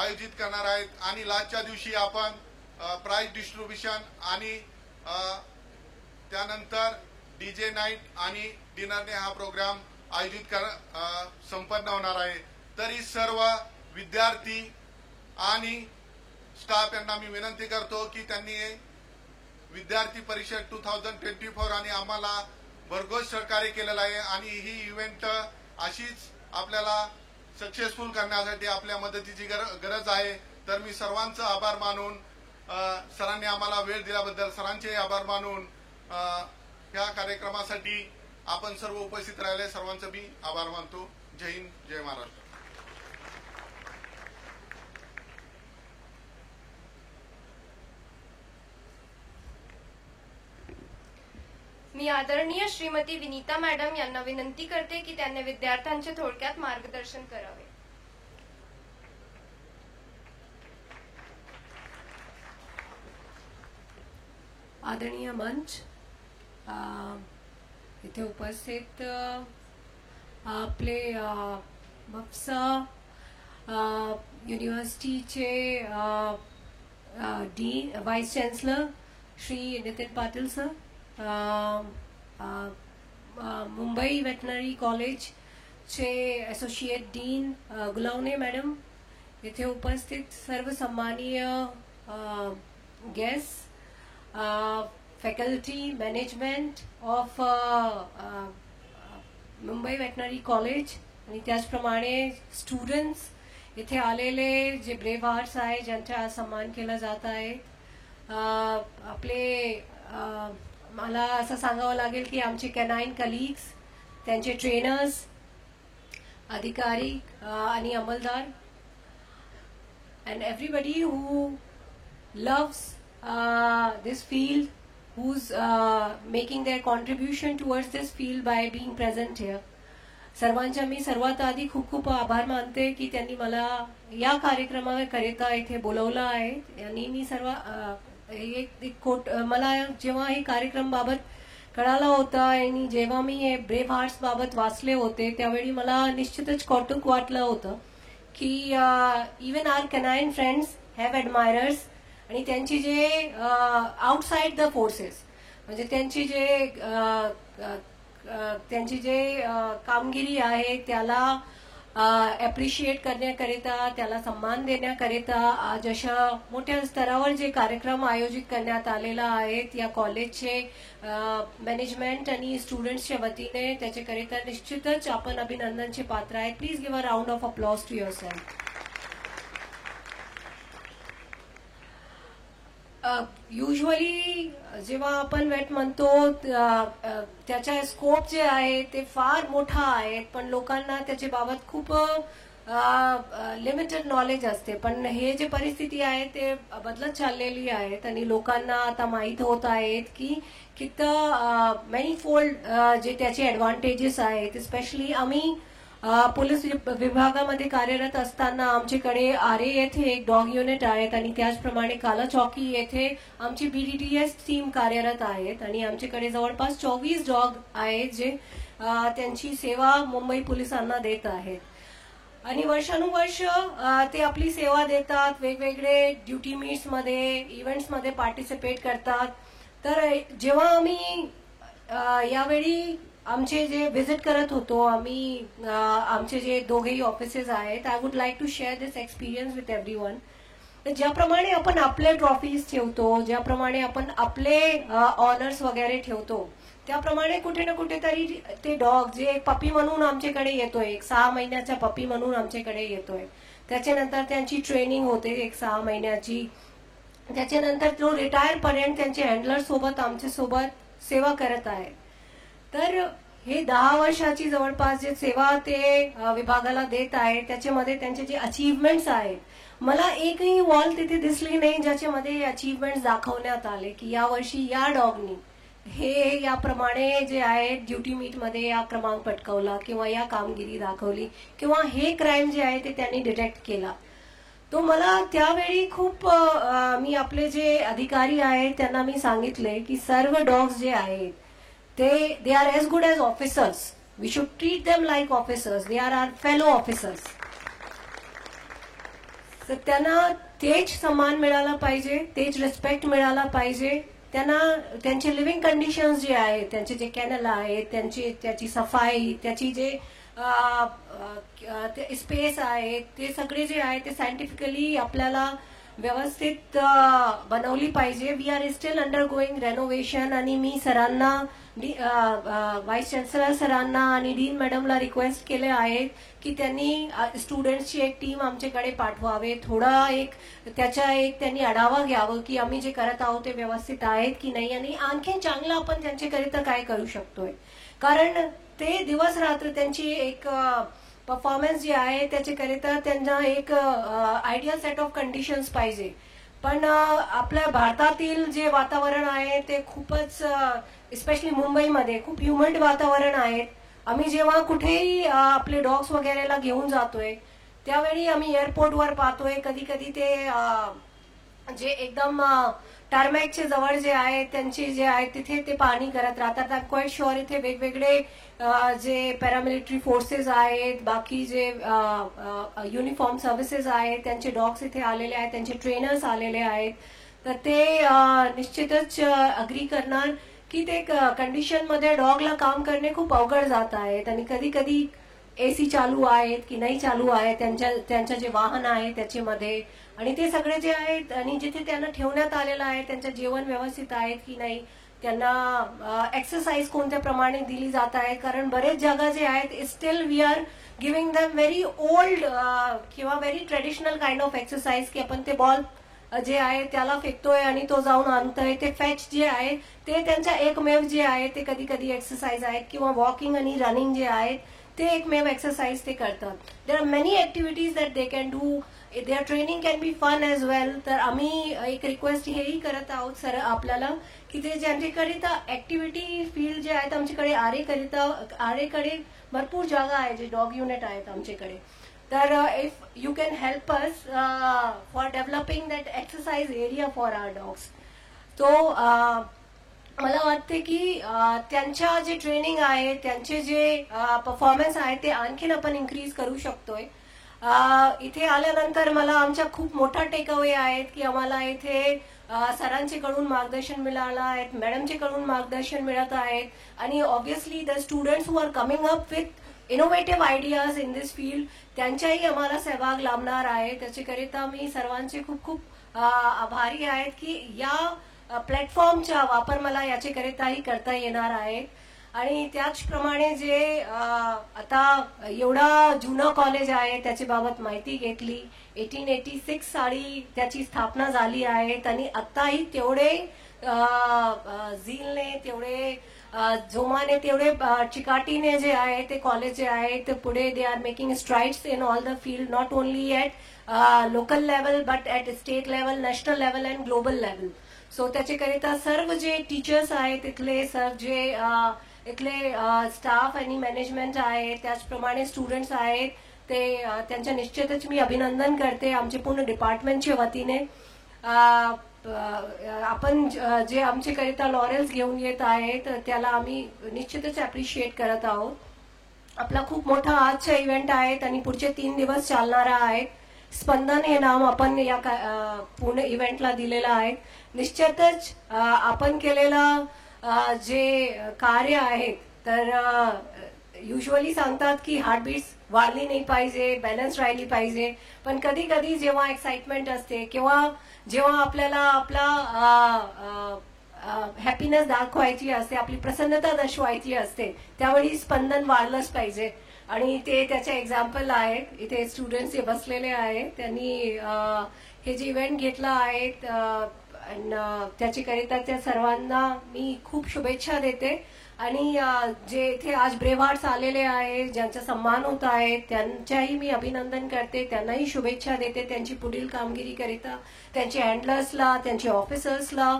आयोजित करणार आहेत. आणि लास्टच्या दिवशी आपण प्राइज डिस्ट्रीब्युशन आणि त्यानंतर DJ नाईट आणि डिनरने हा प्रोग्राम आयोजित संपन्न होणार आहे. तरी सर्व विद्यार्थी आणि स्टाफ यांना मी विनंती करतो की त्यांनी विद्यार्थी परिषद 2024 आणि आम्हाला भरघोस सहकार्य केलेलं आहे आणि ही इव्हेंट अशीच आपल्याला सक्सेसफुल करण्यासाठी आपल्या मदतीची गरज आहे. तर मी सर्वांचा आभार मानून सरांनी आम्हाला वेळ दिल्याबद्दल सरांचे आभार मानून या कार्यक्रमासाठी आपण सर्व उपस्थित राहिले सर्वांचे मी आभार मानतो. जय हिंद, जय महाराष्ट्र. मी आदरणीय श्रीमती विनीता मॅडम यांना विनंती करते की त्यांनी विद्यार्थ्यांचे थोडक्यात मार्गदर्शन करावे. आदरणीय मंच, इथे उपस्थित आपले म्हापसा युनिव्हर्सिटीचे dean vice chancellor Shri Nitin Patil sir, Mumbai veterinary कॉलेजचे असोसिएट डीन गुलावणे मॅडम, इथे उपस्थित सर्व सन्माननीय guest, faculty management of Mumbai veterinary college आणि त्याचप्रमाणे स्टुडंट्स, इथे आलेले जे ब्रेव हार्ट्स आहे ज्यांचा सन्मान केला जात आहे. आपले मला असं सांगावं लागेल की आमचे कॅनाईन कलीग्स, त्यांचे ट्रेनर्स, अधिकारी आणि अंमलदार, and everybody who loves this field, who's making their contribution towards this field by being present here. सर्वांच्या मी सर्वात आधी खूप खूप आभार मानते की त्यांनी मला या कार्यक्रमाकरिता इथे बोलवलं आहे. आणि मी सर्व मला जेव्हा हे कार्यक्रम बाबत कळाला होता आणि जेव्हा मी हे ब्रेव हार्ट्स बाबत वाचले होते त्यावेळी मला निश्चितच कौतुक वाटलं होतं की इवन आवर कॅनाईन फ्रेंड्स हॅव ॲडमायरर्स, आणि त्यांची जे आउटसाइड द फोर्सेस म्हणजे त्यांची जे कामगिरी आहे त्याला ॲप्रिशिएट करण्याकरिता, त्याला सन्मान देण्याकरिता आज अशा मोठ्या स्तरावर जे कार्यक्रम आयोजित करण्यात आलेला आहे या कॉलेजचे मॅनेजमेंट आणि स्टुडंट्सच्या वतीने त्याच्याकरिता निश्चितच आपण अभिनंदनचे पात्र आहेत. Please give a round of applause to yourself. Usually जेव्हा आपण वेट म्हणतो त्याचा स्कोप जे आहे ते फार मोठा आहे, पण लोकांना त्याच्या बाबत खूप लिमिटेड नॉलेज असते. पण हे जे परिस्थिती आहे ते बदलत चाललेली आहेत आणि लोकांना आता माहीत होत आहेत की किती मॅनीफोल्ड जे त्याचे ॲडव्हान्टेजेस आहेत. स्पेशली आम्ही पोलीस विभागामध्ये कार्यरत असताना आमच्याकडे आरे येथे एक डॉग युनिट आहेत आणि त्याचप्रमाणे काला चौकी येथे आमची BDTS टीम कार्यरत आहेत आणि आमच्याकडे जवळपास 24 डॉग आहेत जे त्यांची सेवा मुंबई पोलिसांना देत आहेत. आणि वर्षानुवर्ष ते आपली सेवा देतात, वेगवेगळे ड्युटी मीट्समध्ये, इव्हेंट्समध्ये पार्टिसिपेट करतात. तर जेव्हा आम्ही यावेळी आमचे जे व्हिजिट करत होतो आम्ही, आमचे जे दोघेही ऑफिसेस आहेत, I would like to share this experience with everyone. ज्याप्रमाणे आपण आपले ट्रॉफीज ठेवतो, ज्याप्रमाणे आपण आपले ऑनर्स वगैरे ठेवतो, त्याप्रमाणे कुठे ना कुठेतरी ते डॉग जे एक पपी म्हणून आमच्याकडे येतोय, एक 6 महिन्याचा पपी म्हणून आमच्याकडे येतोय, त्याच्यानंतर त्यांची ट्रेनिंग होते एक 6 महिन्याची, त्याच्यानंतर तो रिटायर पर्यंत त्यांचे हँडलर सोबत आमच्यासोबत सेवा करत आहे. तर हे 10 वर्षाची जवळपास जे सेवा ते विभागाला देत आहे त्याच्यामध्ये त्यांचे जे अचीवमेंट्स आहेत, मला एकही वॉल तिथे दिसली नाही ज्याच्यामध्ये अचीवमेंट्स दाखवण्यात आले की यावर्षी या डॉगनी हे याप्रमाणे जे आहे ड्युटी मीटमध्ये या क्रमांक पटकावला किंवा या कामगिरी दाखवली किंवा हे क्राईम जे आहे ते त्यांनी डिटेक्ट केला. तो मला त्यावेळी खूप मी आपले जे अधिकारी आहेत त्यांना मी सांगितले की सर्व डॉग्स जे आहेत they are as good as officers. We should treat them like officers. They are our fellow officers. तर त्यांना तेच सन्मान मिळाला पाहिजे, तेच रिस्पेक्ट मिळाला पाहिजे. त्यांना त्यांचे लिव्हिंग कंडिशन्स जे आहेत, त्यांचे जे कॅनल आहेत, त्याची सफाई, त्याची जे स्पेस आहे, ते सगळे जे आहे ते सायंटिफिकली आपल्याला व्यवस्थित बनवली पाहिजे. We are still undergoing renovation आणि मी सरांना, व्हाइस चान्सलर सरांना आणि डीन मॅडमला रिक्वेस्ट केले आहेत की त्यांनी स्टुडंट्सची एक टीम आमच्याकडे पाठवावे, थोडा त्यांनी आढावा घ्यावं की आम्ही जे करत आहोत ते व्यवस्थित आहेत की नाही आणि आणखी चांगलं आपण त्यांच्याकरिता काय करू शकतोय. कारण ते दिवस रात्र त्यांची एक परफॉर्मन्स जी आहे त्याच्याकरिता त्यांना एक आयडियल सेट ऑफ कंडिशन्स पाहिजे. पण आपल्या भारतातील जे वातावरण आहे ते खूपच, स्पेशली मुंबईमध्ये खूप ह्युमिड वातावरण आहे. आम्ही जेव्हा कुठेही आपले डॉग्स वगैरेला घेऊन जातोय त्यावेळी आम्ही एअरपोर्टवर पाहतोय कधी कधी ते जे एकदम टार्मॅकचे जवळ जे आहे त्यांचे जे आहे तिथे ते पाहणी करत राहतात. आय एम क्वाईट शुअर इथे वेगवेगळे जे पॅरामिलिटरी फोर्सेस आहेत, बाकी जे युनिफॉर्म सर्व्हिसेस आहेत, त्यांचे डॉग्स इथे आलेले आहेत, त्यांचे ट्रेनर्स आलेले आहेत. तर ते निश्चितच अग्री करणार की ते कंडिशन मध्ये डॉगला काम करणे खूप अवघड जात आहेत आणि कधी कधी एसी चालू आहेत की नाही चालू आहे त्यांच्या जे वाहन आहे त्याच्यामध्ये, आणि ते सगळे जे आहेत आणि जिथे त्यांना ठेवण्यात आलेलं आहे त्यांचं जेवण व्यवस्थित आहेत की नाही, त्यांना एक्सरसाइज कोणत्या प्रमाणे दिली जात आहे. कारण बरेच जागा जे आहेत स्टील वी आर गिव्हिंग दम व्हेरी ओल्ड किंवा very traditional kind of exercise की आपण ते बॉल जे आहे त्याला फेकतोय आणि तो जाऊन आणतोय. ते फॅच जे आहे ते त्यांच्या एकमेव जे आहे ते कधी कधी एक्सरसाइज आहेत किंवा वॉकिंग आणि रनिंग जे आहेत ते एकमेव एक्सरसाइज ते करतात. There are many activities that they can do. Their training can be fun as well. तर आम्ही एक रिक्वेस्ट हेही करत आहोत सर आपल्याला की ते ज्यांच्याकरिता ऍक्टिव्हिटी फील्ड जे आहेत आमच्याकडे आरेकडे भरपूर जागा आहे जे डॉग युनिट आहेत आमच्याकडे. तर if you can help us for developing that exercise area for our dogs. तो मला वाटते की त्यांच्या जे ट्रेनिंग आहे त्यांचे जे परफॉर्मन्स आहे ते आणखीन आपण इन्क्रीज करू शकतोय. इथे आल्यानंतर मला आमच्या खूप मोठा टेकअवे आहेत की आम्हाला इथे सरांचे कडून मार्गदर्शन मिळालं आहे, मॅडमचे कडून मार्गदर्शन मिळत आहेत आणि obviously the students who are coming up with innovative ideas in this field त्यांच्याही आम्हाला सहभाग लाभणार आहे. त्याच्याकरिता मी सर्वांचे खूप खूप आभारी आहेत की या प्लॅटफॉर्मचा वापर मला याच्याकरिताही करता येणार आहे. आणि त्याचप्रमाणे जे आता एवढा जुनं कॉलेज आहे त्याची बाबत माहिती घेतली. 1886 साली त्याची स्थापना झाली आहे आणि आत्ताही तेवढे झीलने, तेवढे जोमाने, तेवढे चिकाटीने जे आहे ते कॉलेज जे आहे ते पुढे they are making strides in all the field, not only at local level but at state level, national level and global level. So त्याच्याकरिता सर्व जे टीचर्स आहेत तिथले, सर जे इथले स्टाफ आणि मॅनेजमेंट आहे, त्याचप्रमाणे स्टुडंट्स आहेत, ते त्यांच्या निश्चितच मी अभिनंदन करते आमचे पूर्ण डिपार्टमेंटच्या वतीने. आपण जे आमच्याकरिता लॉरेल्स घेऊन येत आहेत त्याला आम्ही निश्चितच अप्रिशिएट करत आहोत. आपला खूप मोठा आजचा इव्हेंट आहे आणि पुढचे 3 दिवस चालणारा आहे. स्पंदन हे नाव आपण या पूर्ण इव्हेंटला दिलेलं आहे. निश्चितच आपण केलेलं जे कार्य आहे तर युजली सांगतात की हार्टबीट्स वाढली नाही पाहिजे, बॅलन्स राहिली पाहिजे, पण कधी कधी जेव्हा एक्साइटमेंट असते किंवा जेव्हा आपल्याला आपला हॅपीनेस दाखवायची असते, आपली प्रसन्नता दर्शवायची असते, त्यावेळी स्पंदन वाढलंच पाहिजे. आणि ते त्याचे एक्झाम्पल आहेत. इथे स्टुडंट्स जे बसलेले आहेत त्यांनी हे जे इव्हेंट घेतला आहे त्याच्याकरिता त्या सर्वांना मी खूप शुभेच्छा देते. आणि जे इथे आज ब्रेव्ह हार्ट्स आलेले आहेत, ज्यांचा सन्मान होत आहे, त्यांच्याही मी अभिनंदन करते, त्यांनाही शुभेच्छा देते त्यांची पुढील कामगिरीकरिता, त्यांच्या हँडलर्सला, त्यांच्या ऑफिसर्सला.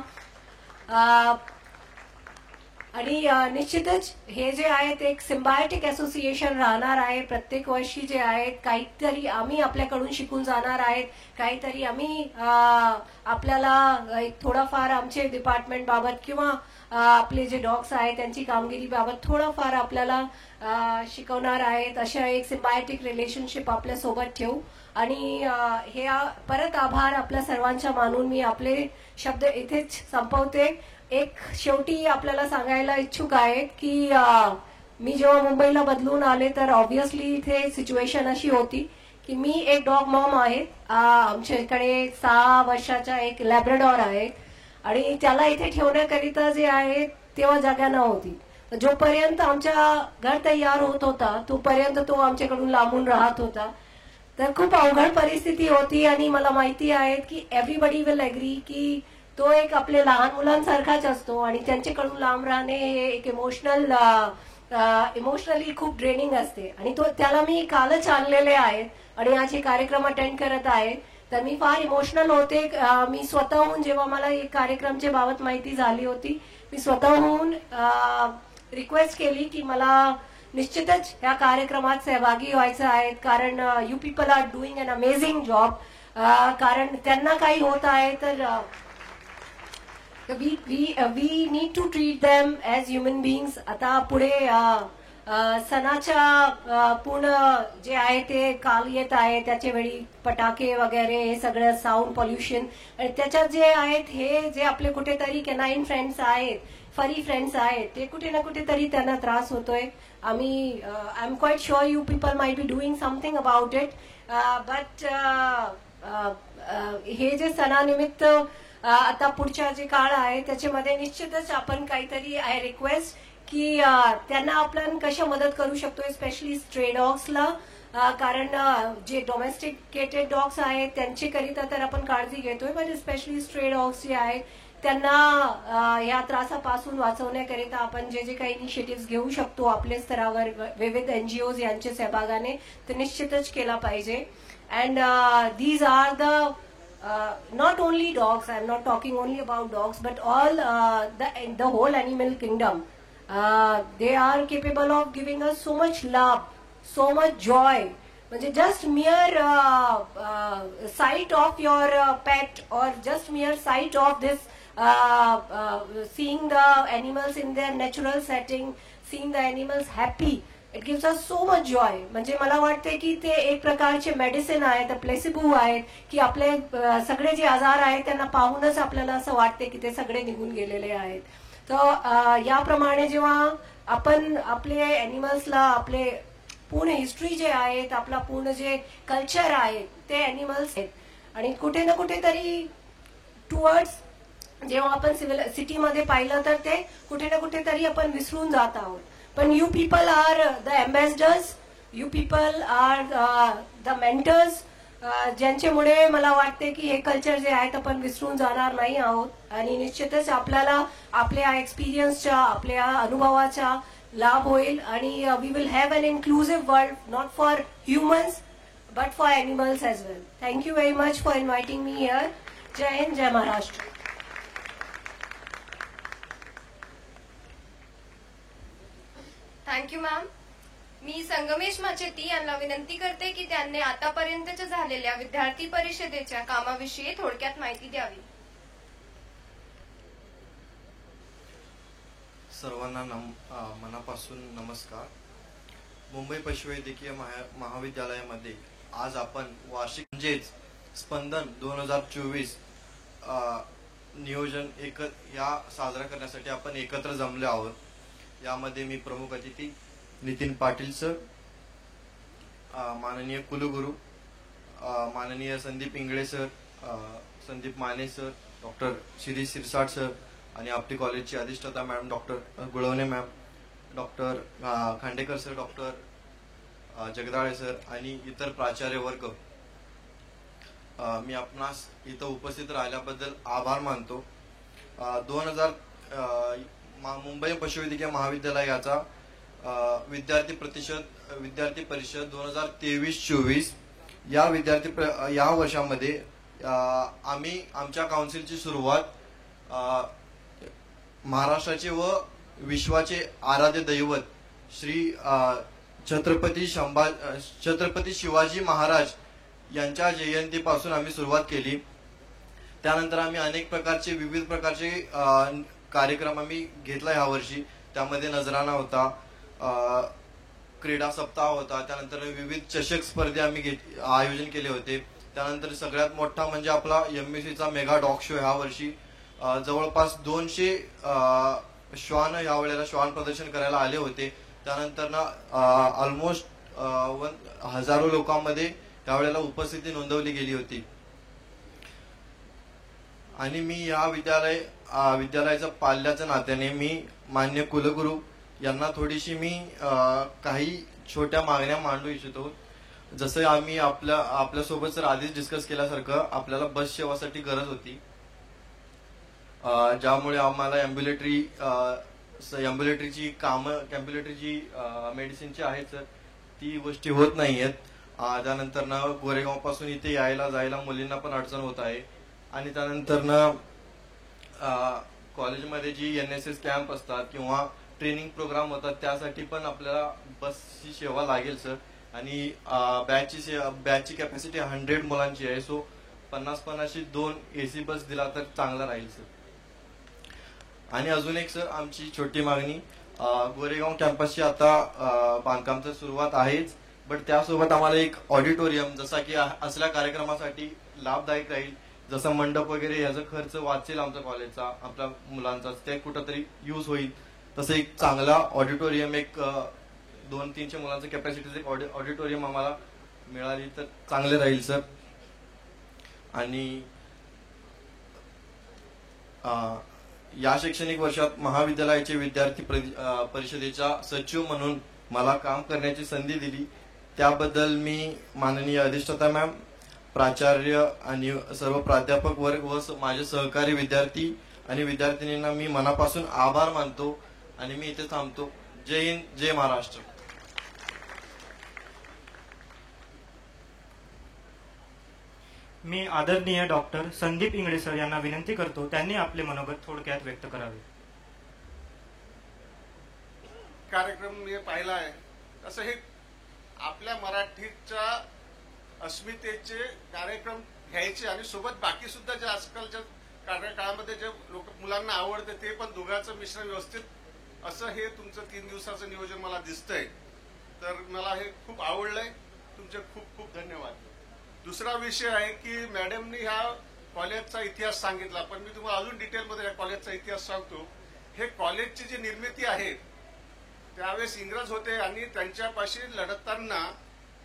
आणि निश्चितच हे जे आहे ते एक सिम्बायोटिक असोसिएशन राहणार आहे. प्रत्येक वर्षी जे आहेत काहीतरी आम्ही आपल्याकडून शिकून जाणार आहेत, काहीतरी आम्ही आपल्याला एक थोडाफार आमचे डिपार्टमेंट बाबत किंवा आपले जे डॉग्स आहेत त्यांची कामगिरी बाबत थोडाफार आपल्याला शिकवणार आहेत. अशा एक सिम्बायोटिक रिलेशनशिप आपल्या सोबत ठेवू. आणि हे परत आभार आपल्या सर्वांच्या मानून मी आपले शब्द इथेच संपवते. एक शेवटी आपल्याला सांगायला इच्छुक आहे की मी जेव्हा मुंबईला बदलून आले तर ऑब्व्हियसली इथे सिच्युएशन अशी होती की मी एक डॉग मॉम आहे. आमच्याकडे 6 वर्षाचा एक लॅब्राडॉर आहे आणि त्याला इथे ठेवण्याकरिता जे आहे तेव्हा जागा नव्हती. जोपर्यंत आमच्या घर तयार होत होता तोपर्यंत तो आमच्याकडून लांबून राहत होता. तर खूप अवघड परिस्थिती होती आणि मला माहिती आहे की एव्हरीबडी विल अग्री की तो एक आपले लहान मुलांसारखाच असतो आणि त्यांच्याकडून लांब राहणे हे एक इमोशनली खूप ड्रेनिंग असते. आणि तो त्याला मी कालच आणलेले आहे आणि आज हे कार्यक्रम अटेंड करत आहे तर मी फार इमोशनल होते. मी स्वतःहून जेव्हा मला एक कार्यक्रमच्या बाबत माहिती झाली होती मी स्वतःहून रिक्वेस्ट केली की मला निश्चितच या कार्यक्रमात सहभागी व्हायचं आहे. कारण you people are doing an amazing job. कारण त्यांना काही होत आहे तर we need to treat them as human beings. आता पुढे सणाच्या पूर्ण जे आहे ते काल येत आहे, त्याच्या वेळी पटाके वगैरे हे सगळं साऊंड पॉल्युशन, आणि त्याच्यात जे आहेत हे जे आपले कुठेतरी कॅनाईन फ्रेंड्स आहेत, फरी फ्रेंड्स आहेत, ते कुठे ना कुठेतरी त्यांना त्रास होतोय. I am quiet sure you people might be doing something about it, but हे जे सणानिमित्त आता पुढच्या जे काळ आहे त्याच्यामध्ये निश्चितच आपण काहीतरी, आय रिक्वेस्ट की त्यांना आपण कशा मदत करू शकतो, स्पेशली स्ट्रे डॉग्सला, कारण जे डोमेस्टिकेटेड डॉग्स आहेत त्यांची करिता तर आपण काळजी घेतोय, पण स्पेशली स्ट्रे डॉग्स जे आहेत त्यांना या त्रासापासून वाचवण्याकरिता आपण जे जे काही इनिशिएटिव्ह घेऊ शकतो आपल्या स्तरावर विविध NGOs यांच्या सहभागाने, ते निश्चितच केला पाहिजे. And these are the not only dogs, I'm not talking only about dogs, but all the whole animal kingdom. They are capable of giving us so much love, so much joy. म्हणजे just mere sight of your pet, or just mere sight of this, seeing the animals in their natural setting, seeing the animals happy, it gives us so much Joy. म्हणजे मला वाटते की ते एक प्रकारचे medicine आहेत, placebo आहेत, की आपले सगळे जे आजार आहेत त्यांना पाहूनच आपल्याला असं वाटते की ते सगळे निघून गेलेले आहेत. तर याप्रमाणे जेव्हा आपण आपले ॲनिमल्सला, आपले पूर्ण हिस्ट्री जे आहेत, आपला पूर्ण जे कल्चर आहे ते ॲनिमल्स आहेत, आणि कुठे ना कुठेतरी टुवर्ड्स जेव्हा आपण सिटीमध्ये पाहिलं तर ते कुठे ना कुठेतरी आपण विसरून जात आहोत. पण you people are the ambassadors, you people are the mentors, ज्यांच्यामुळे मला वाटते की हे कल्चर जे आहेत आपण विसरून जाणार नाही आहोत, आणि निश्चितच आपल्याला आपल्या एक्सपिरियन्सच्या, आपल्या अनुभवाचा लाभ होईल, आणि we will have an inclusive world, not for humans but for animals as well. Thank you very much for inviting me here. जय हिंद, जय महाराष्ट्र. Thank you ma'am. मी संगमेश माचेती यांना विनंती करते की त्यांनी आतापर्यंतच्या झालेल्या विद्यार्थी परिषदेच्या कामाविषयी थोडक्यात माहिती द्यावी. सर्वांना मनापासून नमस्कार. मुंबई पशुवैद्यकीय महाविद्यालयामध्ये आज आपण वार्षिक म्हणजेच स्पंदन 2024 नियोजन या साजरा करण्यासाठी आपण एकत्र जमले आहोत. यामध्ये मी प्रमुख अतिथी नितीन पाटील सर, माननीय कुलगुरू माननीय Sandeep Ingle sir, Sandeep Mane sir, doctor Shri Shirsat sir, आणि आपली कॉलेजची अधिष्ठाता madam doctor Gulvane ma'am, doctor Khandekar sir, doctor Jagdale sir, आणि इतर प्राचार्य वर्ग. मी आपणास इथं उपस्थित राहिल्याबद्दल आभार मानतो. मुंबई पशुवैद्यकीय महाविद्यालयाचा विद्यार्थी परिषद 2023-24 या वर्षामध्ये आम्ही आमच्या काउन्सिलची सुरुवात महाराष्ट्राचे व विश्वाचे आराध्य दैवत श्री छत्रपती शिवाजी महाराज यांच्या जयंतीपासून आम्ही सुरुवात केली. त्यानंतर आम्ही विविध प्रकारचे कार्यक्रम आम्ही घेतला ह्या वर्षी. त्यामध्ये नजराना होता, क्रीडा सप्ताह होता, त्यानंतर विविध चषक स्पर्धे आम्ही आयोजन केले होते. त्यानंतर सगळ्यात मोठा म्हणजे आपला MSCचा मेगा डॉग शो. ह्या वर्षी जवळपास 200 श्वान ह्या वेळेला श्वान प्रदर्शन करायला आले होते. त्यानंतर ऑलमोस्ट हजारो लोकांमध्ये त्यावेळेला उपस्थिती नोंदवली गेली होती. आणि मी या विद्यालयाच्या पाल्याच्या नात्याने मी मान्य कुलगुरू यांना थोडीशी मी काही छोट्या मागण्या मांडू इच्छितो. जसं आम्ही आपल्यासोबत सर आधीच डिस्कस केल्यासारखं आपल्याला बस सेवासाठी गरज होती, ज्यामुळे आम्हाला अँब्युलेटरीची मेडिसिनची आहेत सर ती गोष्टी होत नाहीयेत. त्यानंतर गोरेगाव पासून इथे यायला जायला मुलींना पण अडचण होत आहे. आणि त्यानंतर कॉलेजमध्ये जी NSS कॅम्प असतात किंवा ट्रेनिंग प्रोग्राम होतात त्यासाठी पण आपल्याला बसची सेवा लागेल सर. आणि बॅचची कॅपॅसिटी 100 मुलांची आहे. सो 50-50 2 AC बस दिला तर चांगला राहील सर. आणि अजून एक सर आमची छोटी मागणी, गोरेगाव कॅम्पसची आता बांधकामची सुरुवात आहेच, बट त्यासोबत आम्हाला एक ऑडिटोरियम जसा की असल्या कार्यक्रमासाठी लाभदायक राहील, जसं मंडप वगैरे याचा खर्च वाचेल आमच्या कॉलेजचा, आपल्या मुलांचा, ते कुठंतरी यूज होईल, तसं एक चांगला ऑडिटोरियम, एक 200-300 मुलांचं कॅपॅसिटीचं एक ऑडिटोरियम आम्हाला मिळाली तर चांगले राहील सर. आणि या शैक्षणिक वर्षात महाविद्यालयाचे विद्यार्थी परिषदेच्या सचिव म्हणून मला काम करण्याची संधी दिली, त्याबद्दल मी माननीय अधिष्ठाता मॅम, प्राचार्य आणि सर्व प्राध्यापक वर्ग व माझे सहकारी विद्यार्थी आणि विद्यार्थिनींना मी मनापासून आभार मानतो आणि मी इथे थांबतो. जय हिंद, जय महाराष्ट्र. मी आदरणीय डॉक्टर संदीप इंगळे सर यांना विनंती करतो त्यांनी आपले मनोगत थोडक्यात व्यक्त करावे. कार्यक्रम मी पाहिला आहे, असं हे आपल्या मराठीच्या अस्मितेचे कार्यक्रम घ्यायचे आणि सोबत बाकी सुद्धा जे आजकालच्या कार्यकाळामध्ये जे मुलांना आवडते ते पण दोघांचं मिश्रण व्यवस्थित असं हे तुमचं 3 दिवसाचं नियोजन मला दिसतंय, तर मला हे खूप आवडलंय. तुमचे खूप खूप धन्यवाद. दुसरा विषय आहे की मॅडमनी ह्या कॉलेजचा इतिहास सांगितला, पण मी तुम्हाला अजून डिटेलमध्ये या कॉलेजचा इतिहास सांगतो. हे कॉलेजची जी निर्मिती आहे त्यावेळेस इंग्रज होते आणि त्यांच्यापाशी लढताना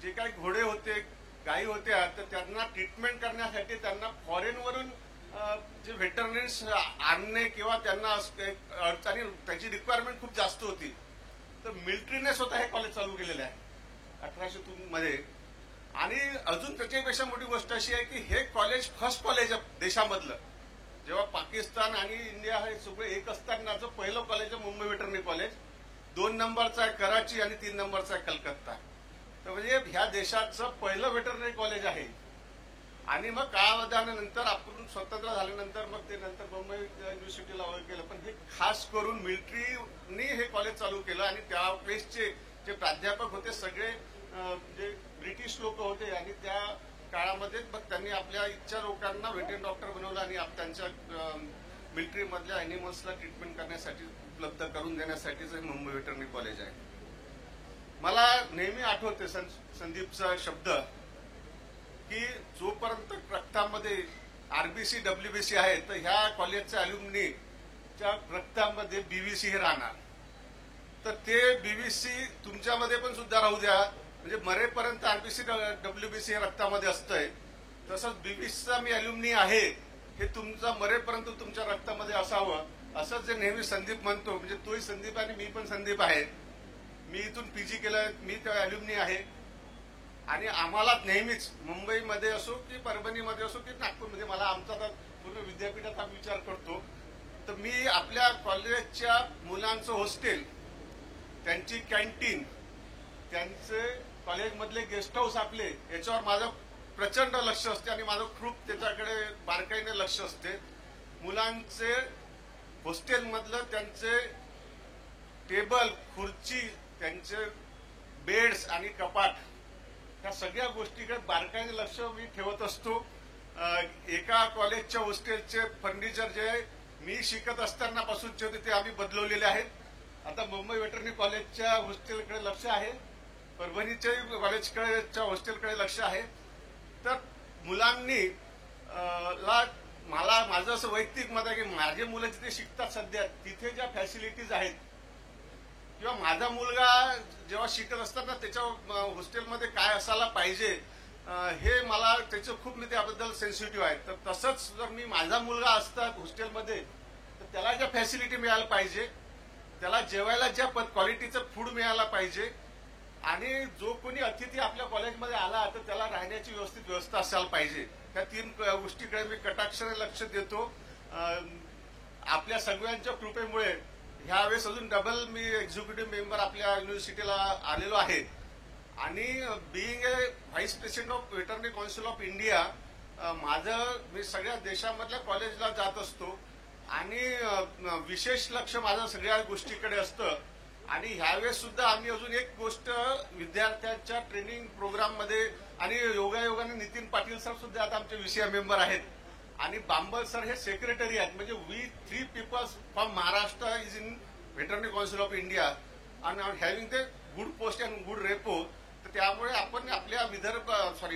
जे काही घोडे होते, गायी होत्या, तर त्यांना ट्रीटमेंट करण्यासाठी त्यांना फॉरेनवरून जे व्हेटरनरीज आणणे किंवा त्यांना अडचणी, त्याची रिक्वायरमेंट खूप जास्त होती, तर मिलिटरीने स्वतः हे कॉलेज चालू केलेलं आहे 1802 मध्ये. आणि अजून त्याच्यापेक्षा मोठी गोष्ट अशी आहे की हे कॉलेज फर्स्ट कॉलेज देशामधलं, जेव्हा पाकिस्तान आणि इंडिया हे सगळे एक असतानाचं पहिलं कॉलेज आहे मुंबई वेटरनरी कॉलेज. 2 नंबरचा आहे कराची आणि 3 नंबरचा आहे कलकत्ता. तर म्हणजे ह्या देशाचं पहिलं वेटरनरी कॉलेज आहे. आणि मग काळाबद्दल्यानंतर आपण स्वतंत्र झाल्यानंतर मग ते नंतर मुंबई युनिव्हर्सिटीला वगैरे केलं, पण हे खास करून मिलिटरीनी हे कॉलेज चालू केलं. आणि त्यावेळेसचे जे प्राध्यापक होते सगळे जे ब्रिटिश लोक होते आणि त्या काळामध्ये मग त्यांनी आपल्या इच्छा लोकांना व्हेटरनरी डॉक्टर बनवलं आणि त्यांच्या मिलिटरी मधल्या अॅनिमल्सला ट्रीटमेंट करण्यासाठी उपलब्ध करून देण्यासाठीच हे मुंबई वेटरनरी कॉलेज आहे. मला नेहमी आठवते संदीपचा शब्द की जोपर्यंत रक्तामध्ये आरबीसी डब्ल्यूबीसी आहे तर ह्या कॉलेजच्या अल्युमिनीच्या रक्तामध्ये बीबीसी हे राहणार. तर ते बीबीसी तुमच्यामध्ये पण सुद्धा राहू द्या, म्हणजे मरेपर्यंत आरबीसी डब्ल्यूबीसी हे रक्तामध्ये असतंय. तसंच बीबीसीचा मी अल्युमिनी आहे हे तुमचा मरेपर्यंत तुमच्या रक्तामध्ये असावं, असं जे नेहमी संदीप म्हणतो. म्हणजे तोही संदीप आणि मी पण संदीप आहे. मी इथून पीजी केलं, मी त्या अल्युमिनी आहे. आणि आम्हाला नेहमीच मुंबईमध्ये असो की परभणीमध्ये असो की नागपूरमध्ये, मला आमचा तर पूर्ण विद्यापीठात आम्ही विचार करतो, तर मी आपल्या कॉलेजच्या मुलांचं हॉस्टेल, त्यांची कॅन्टीन, त्यांचे कॉलेजमधले गेस्ट हाऊस आपले, याच्यावर माझं प्रचंड लक्ष असते आणि माझं खूप त्याच्याकडे बारकाईने लक्ष असते. मुलांचे हॉस्टेलमधलं त्यांचे टेबल, खुर्ची, त्यांचे बेड्स आणि कपाट, ह्या सगळ्या गोष्टीकडे बारकाईने लक्ष मी ठेवत असतो. एका कॉलेजच्या हॉस्टेलचे फर्निचर जे मी शिकत असताना पासूनचे होते ते आम्ही बदलवलेले आहेत. आता मुंबई वेटरनरी कॉलेजच्या हॉस्टेलकडे लक्ष आहे, परभणीच्या कॉलेजच्या हॉस्टेलकडे लक्ष आहे. तर मुलांनी मला माझं असं वैयक्तिक मत आहे की माझे मुलं जिथे शिकतात सध्या तिथे ज्या फॅसिलिटीज आहेत किंवा माझा मुलगा जेव्हा शिकत असताना त्याच्या हॉस्टेलमध्ये काय असायला पाहिजे हे मला त्याचं खूप मी त्याबद्दल सेन्सिटिव्ह आहे. तर तसंच जर मी माझा मुलगा असता हॉस्टेलमध्ये तर त्याला ज्या फॅसिलिटी मिळायला पाहिजे, त्याला जेवायला ज्या क्वालिटीचं फूड मिळायला पाहिजे आणि जो कोणी अतिथी आपल्या कॉलेजमध्ये आला तर त्याला राहण्याची व्यवस्थित व्यवस्था असायला पाहिजे. त्या 3 गोष्टीकडे मी कटाक्षाने लक्ष देतो. आपल्या सगळ्यांच्या कृपेमुळे ह्यावेळेस अजून डबल मी एक्झिक्युटिव्ह मेंबर आपल्या युनिव्हर्सिटीला आलेलो आहे. आणि being a vice president of veterinary council of India, मी सगळ्या देशामधल्या कॉलेजला जात असतो आणि विशेष लक्ष माझं सगळ्या गोष्टीकडे असतं. आणि ह्यावेळेस सुद्धा आम्ही अजून एक गोष्ट विद्यार्थ्यांच्या ट्रेनिंग प्रोग्राममध्ये, आणि योगायोगाने नितीन पाटील सर सुद्धा आता आमचे विषय मेंबर आहेत, आणि बांबल सर हे सेक्रेटरी आहेत. म्हणजे we 3 peoples from Maharashtra is in veterinary council of India आणि having the good post and good rapport. तर त्यामुळे आपण आपल्या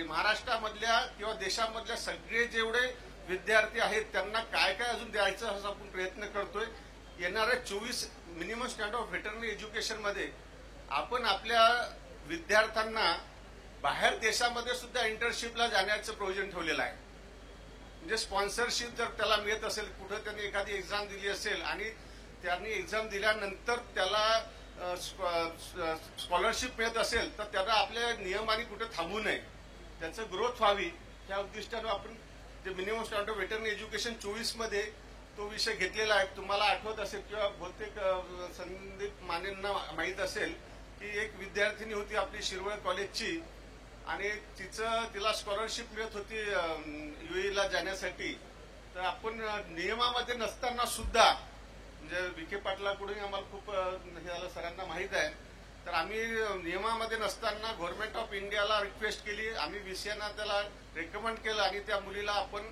महाराष्ट्रामधल्या किंवा देशामधल्या सगळे जेवढे विद्यार्थी आहेत त्यांना काय काय अजून द्यायचं असं आपण प्रयत्न करतोय. येणाऱ्या 24 minimum standard of veterinary education मध्ये आपण आपल्या विद्यार्थ्यांना बाहेर देशामध्ये सुद्धा इंटर्नशिपला जाण्याचं प्रोव्हिजन ठेवलेलं आहे. म्हणजे स्पॉन्सरशिप जर त्याला मिळत असेल, कुठं त्यांनी एखादी एक्झाम दिली असेल आणि त्यांनी एक्झाम दिल्यानंतर त्याला स्कॉलरशिप मिळत असेल तर त्याला आपल्या नियमाने कुठे थांबू नये, त्याचं ग्रोथ व्हावी या उद्दिष्टानं आपण जे minimum standard of veterinary education 24 मध्ये तो विषय घेतलेला आहे. तुम्हाला आठवत असेल किंवा बहुतेक संदीप मानेंना माहीत असेल की एक विद्यार्थिनी होती आपली शिरवळ कॉलेजची आणि तिला स्कॉलरशिप मिळत होती UAE जाण्यासाठी. तर आपण नियमामध्ये नसताना सुद्धा म्हणजे विखे पाटलाकडून आम्हाला खूप हे सरांना माहीत आहे. तर आम्ही नियमामध्ये नसताना गव्हर्नमेंट ऑफ इंडियाला रिक्वेस्ट केली, आम्ही VCAना त्याला रेकमेंड केलं आणि त्या मुलीला आपण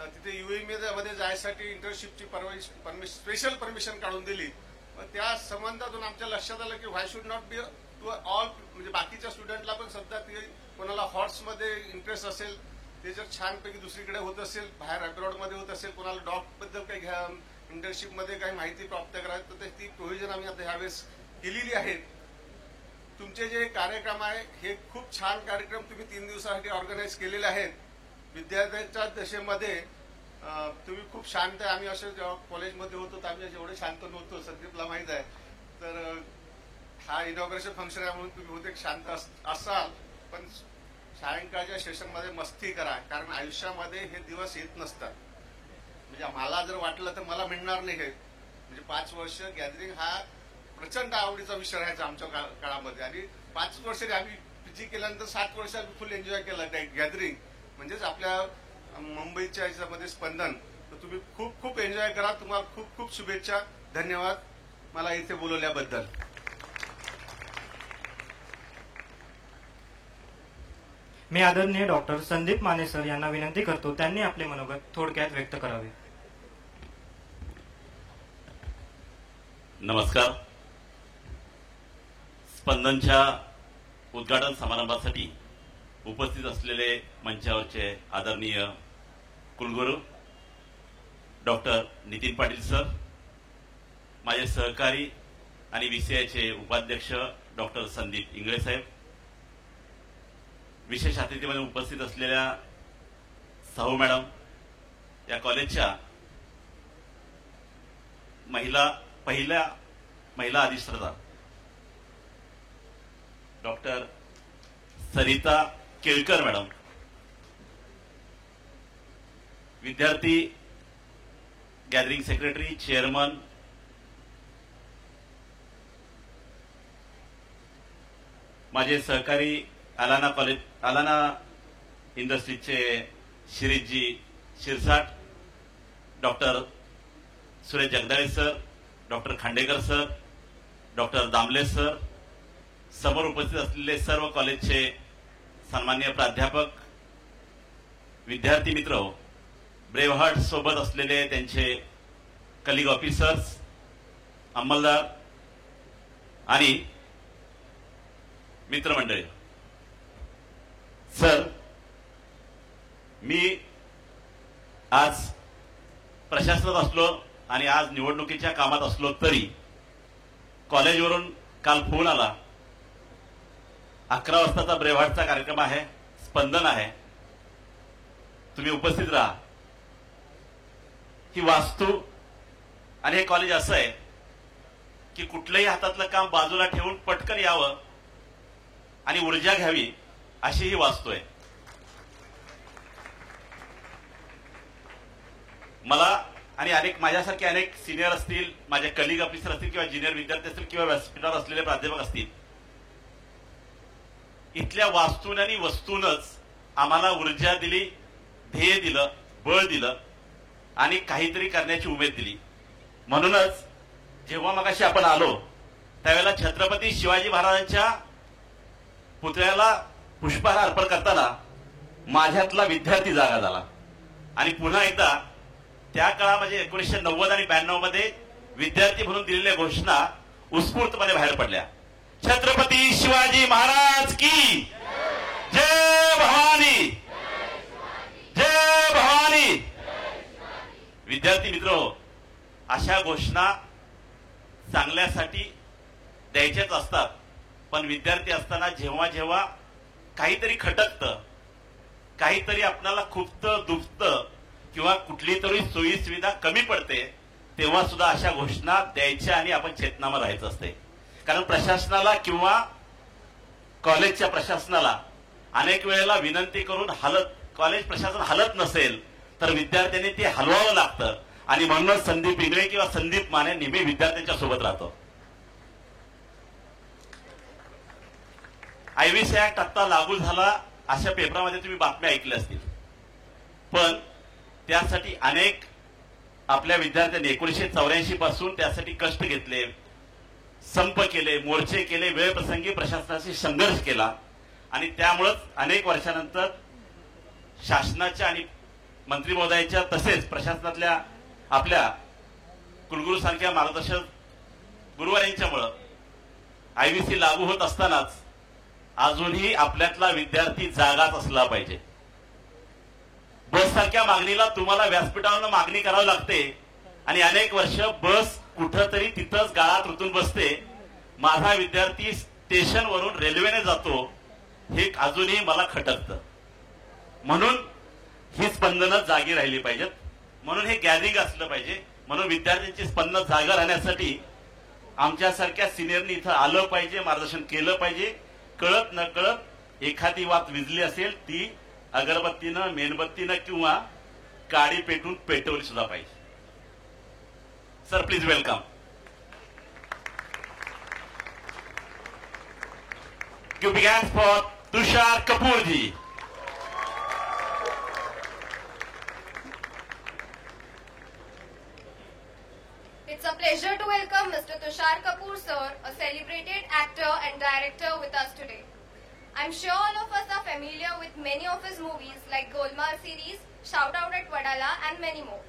तिथे UAE मध्ये जायसाठी इंटर्नशिपची स्पेशल परमिशन काढून दिली. त्या संबंधातून आमच्या लक्षात आलं की why should not be to all, म्हणजे बाकीच्या स्टुडंटला पण सध्या ते कोणाला हॉर्समध्ये इंटरेस्ट असेल, ते जर छानपैकी दुसरीकडे होत असेल, बाहेर अब्रॉडमध्ये होत असेल, कोणाला डॉगबद्दल काही घ्या इंटर्नशिपमध्ये काही माहिती प्राप्त करायची तर ती प्रोव्हिजन आम्ही आता ह्यावेळेस केलेली आहे. तुमचे जे कार्यक्रम आहे हे खूप छान कार्यक्रम तुम्ही 3 दिवसासाठी ऑर्गनाईज केलेले आहेत. विद्यार्थ्यांच्या दशेमध्ये तुम्ही खूप शांत आहे. आम्ही असं जेव्हा कॉलेजमध्ये होतो तर आम्ही जेवढे शांत नव्हतो, संदीपला माहीत आहे. तर हा इनॉग्रेशन फंक्शन आहे म्हणून तुम्ही बहुतेक शांत असाल, पण सायंकाळच्या सेशनमध्ये मस्ती करा, कारण आयुष्यामध्ये हे दिवस येत नसतात. म्हणजे मला जर वाटलं तर मला मिळणार नाही हे. म्हणजे 5 वर्ष गॅदरिंग हा प्रचंड आवडीचा विषय राहायचा आमच्या काळामध्ये आणि 5 वर्ष आम्ही PG केल्यानंतर 7 वर्ष आम्ही फुल एन्जॉय केला गॅदरिंग. म्हणजेच आपल्या मुंबईच्या ह्याच्यामध्ये स्पंदन. तर तुम्ही खूप खूप एन्जॉय करा. तुम्हाला खूप खूप शुभेच्छा. धन्यवाद मला इथे बोलवल्याबद्दल. मी आदरणीय डॉक्टर संदीप माने सर यांना विनंती करतो त्यांनी आपले मनोगत थोडक्यात व्यक्त करावे. नमस्कार. स्पंदनच्या उद्घाटन समारंभासाठी उपस्थित असलेले मंचावरचे आदरणीय कुलगुरू डॉक्टर नितीन पाटील सर, माझे सहकारी आणि VCAचे उपाध्यक्ष डॉक्टर संदीप इंगळे साहेब, विशेष अतिथीमध्ये उपस्थित असलेल्या साहू मॅडम, या कॉलेजच्या पहिल्या महिला अधिष्ठाता डॉक्टर सरिता केळकर मॅडम, विद्यार्थी गॅदरिंग सेक्रेटरी चेअरमन माझे सहकारी आलाना इंडस्ट्रीजचे शिरीषजी Shirsat, doctor Suresh Jagdale sir, doctor Khandekar sir, doctor Damle sir, समोर उपस्थित असलेले सर्व कॉलेजचे सन्माननीय प्राध्यापक, विद्यार्थी मित्र, ब्रेव्हहार्ट सोबत असलेले त्यांचे कलिग ऑफिसर्स, अंमलदार आणि मित्रमंडळी. सर, मी आज प्रशासनात असलो आणि आज निवडणुकीच्या कामात असलो तरी कॉलेजवरून काल फोन आला, 11 वाजताचा ब्रेव्हहार्टचा कार्यक्रम आहे, स्पंदन आहे, तुम्ही उपस्थित राहा. ही वास्तू आणि हे कॉलेज असं आहे की कुठलंही हातातलं काम बाजूला ठेवून पटकन यावं आणि ऊर्जा घ्यावी अशी ही वास्तू आहे. मला आणि माझ्यासारखे अनेक सिनियर असतील, माझे कलिग ऑफिसर असतील किंवा ज्युनियर विद्यार्थी असतील किंवा व्यासपीठावर असलेले प्राध्यापक असतील, इथल्या वास्तून आणि वस्तूनच आम्हाला ऊर्जा दिली, ध्येय दिलं, बळ दिलं आणि काहीतरी करण्याची उमेद दिली. म्हणूनच जेव्हा मगाशी आपण आलो त्यावेळेला छत्रपती शिवाजी महाराजांच्या पुतळ्याला पुष्पहार अर्पण करताना माझ्यातला विद्यार्थी जागा झाला. आणि पुन्हा एकदा त्या काळा म्हणजे 1990 आणि 92 मध्ये विद्यार्थी म्हणून दिलेल्या घोषणा उत्स्फूर्तपणे बाहेर पडल्या. छत्रपती शिवाजी महाराज की जय भवानी, जय भवानी. विद्यार्थी मित्र, अशा घोषणा चांगल्यासाठी द्यायच्याच असतात, पण विद्यार्थी असताना जेव्हा जेव्हा काहीतरी खटकतं, काहीतरी आपल्याला खुपतं दुखतं किंवा कुठली तरी सोयी सुविधा कमी पडते, तेव्हा सुद्धा अशा घोषणा द्यायच्या आणि आपण चेतनामा राहायचं असते. कारण प्रशासनाला किंवा कॉलेजच्या प्रशासनाला अनेक वेळेला विनंती करून कॉलेज प्रशासन हलत नसेल तर विद्यार्थ्यांनी ते हलवावं लागतं. आणि म्हणूनच संदीप इंगळे किंवा संदीप माने नेहमी विद्यार्थ्यांच्या सोबत राहतो. आयव्हीसी ऍक्ट आता लागू झाला अशा पेपरामध्ये तुम्ही बातम्या ऐकल्या असतील, पण त्यासाठी अनेक आपल्या विद्यार्थ्यांनी 1984 पासून त्यासाठी कष्ट घेतले, संप केले, मोर्चे केले, वेळप्रसंगी प्रशासनाशी संघर्ष केला आणि त्यामुळेच अनेक वर्षानंतर शासनाच्या आणि मंत्री महोदयाच्या तसेच प्रशासनातल्या आपल्या कुलगुरू सारख्या मार्गदर्शक गुरुवार यांच्यामुळं आयव्हीसी लागू होत असतानाच अजूनही आपल्यातला विद्यार्थी जागाच असला पाहिजे. बस सारख्या मागणीला तुम्हाला व्यासपीठावर मागणी करावी लागते आणि अनेक वर्ष बस कुठंतरी तिथंच गाळात रुतून बसते. माझा विद्यार्थी स्टेशनवरून रेल्वेने जातो हे अजूनही मला खटकतं. म्हणून ही स्पंदनं जागी राहिली पाहिजेत, म्हणून हे गॅदरिंग असलं पाहिजे. म्हणून विद्यार्थ्यांची स्पंदन जागा राहण्यासाठी आमच्यासारख्या सिनियरनी इथं आलं पाहिजे, मार्गदर्शन केलं पाहिजे. कळत न कळत एखादी वात विजली असेल ती अगरबत्तीनं, मेणबत्तीनं किंवा काडी पेटून पेटवली सुद्धा पाहिजे. Sir please welcome. You began for Tushar Kapoor ji. It's a pleasure to welcome Mr. Tushar Kapoor, sir, a celebrated actor and director with us today. I'm sure all of us are familiar with many of his movies like Golmaal series, Shout Out at Wadala and many more.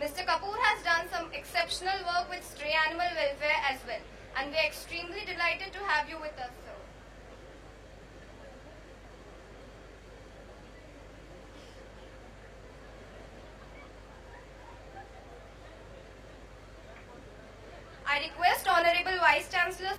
Mr. Kapoor has done some exceptional work with stray animal welfare as well, and we're extremely delighted to have you with us, sir. I request Honorable Vice Chancellor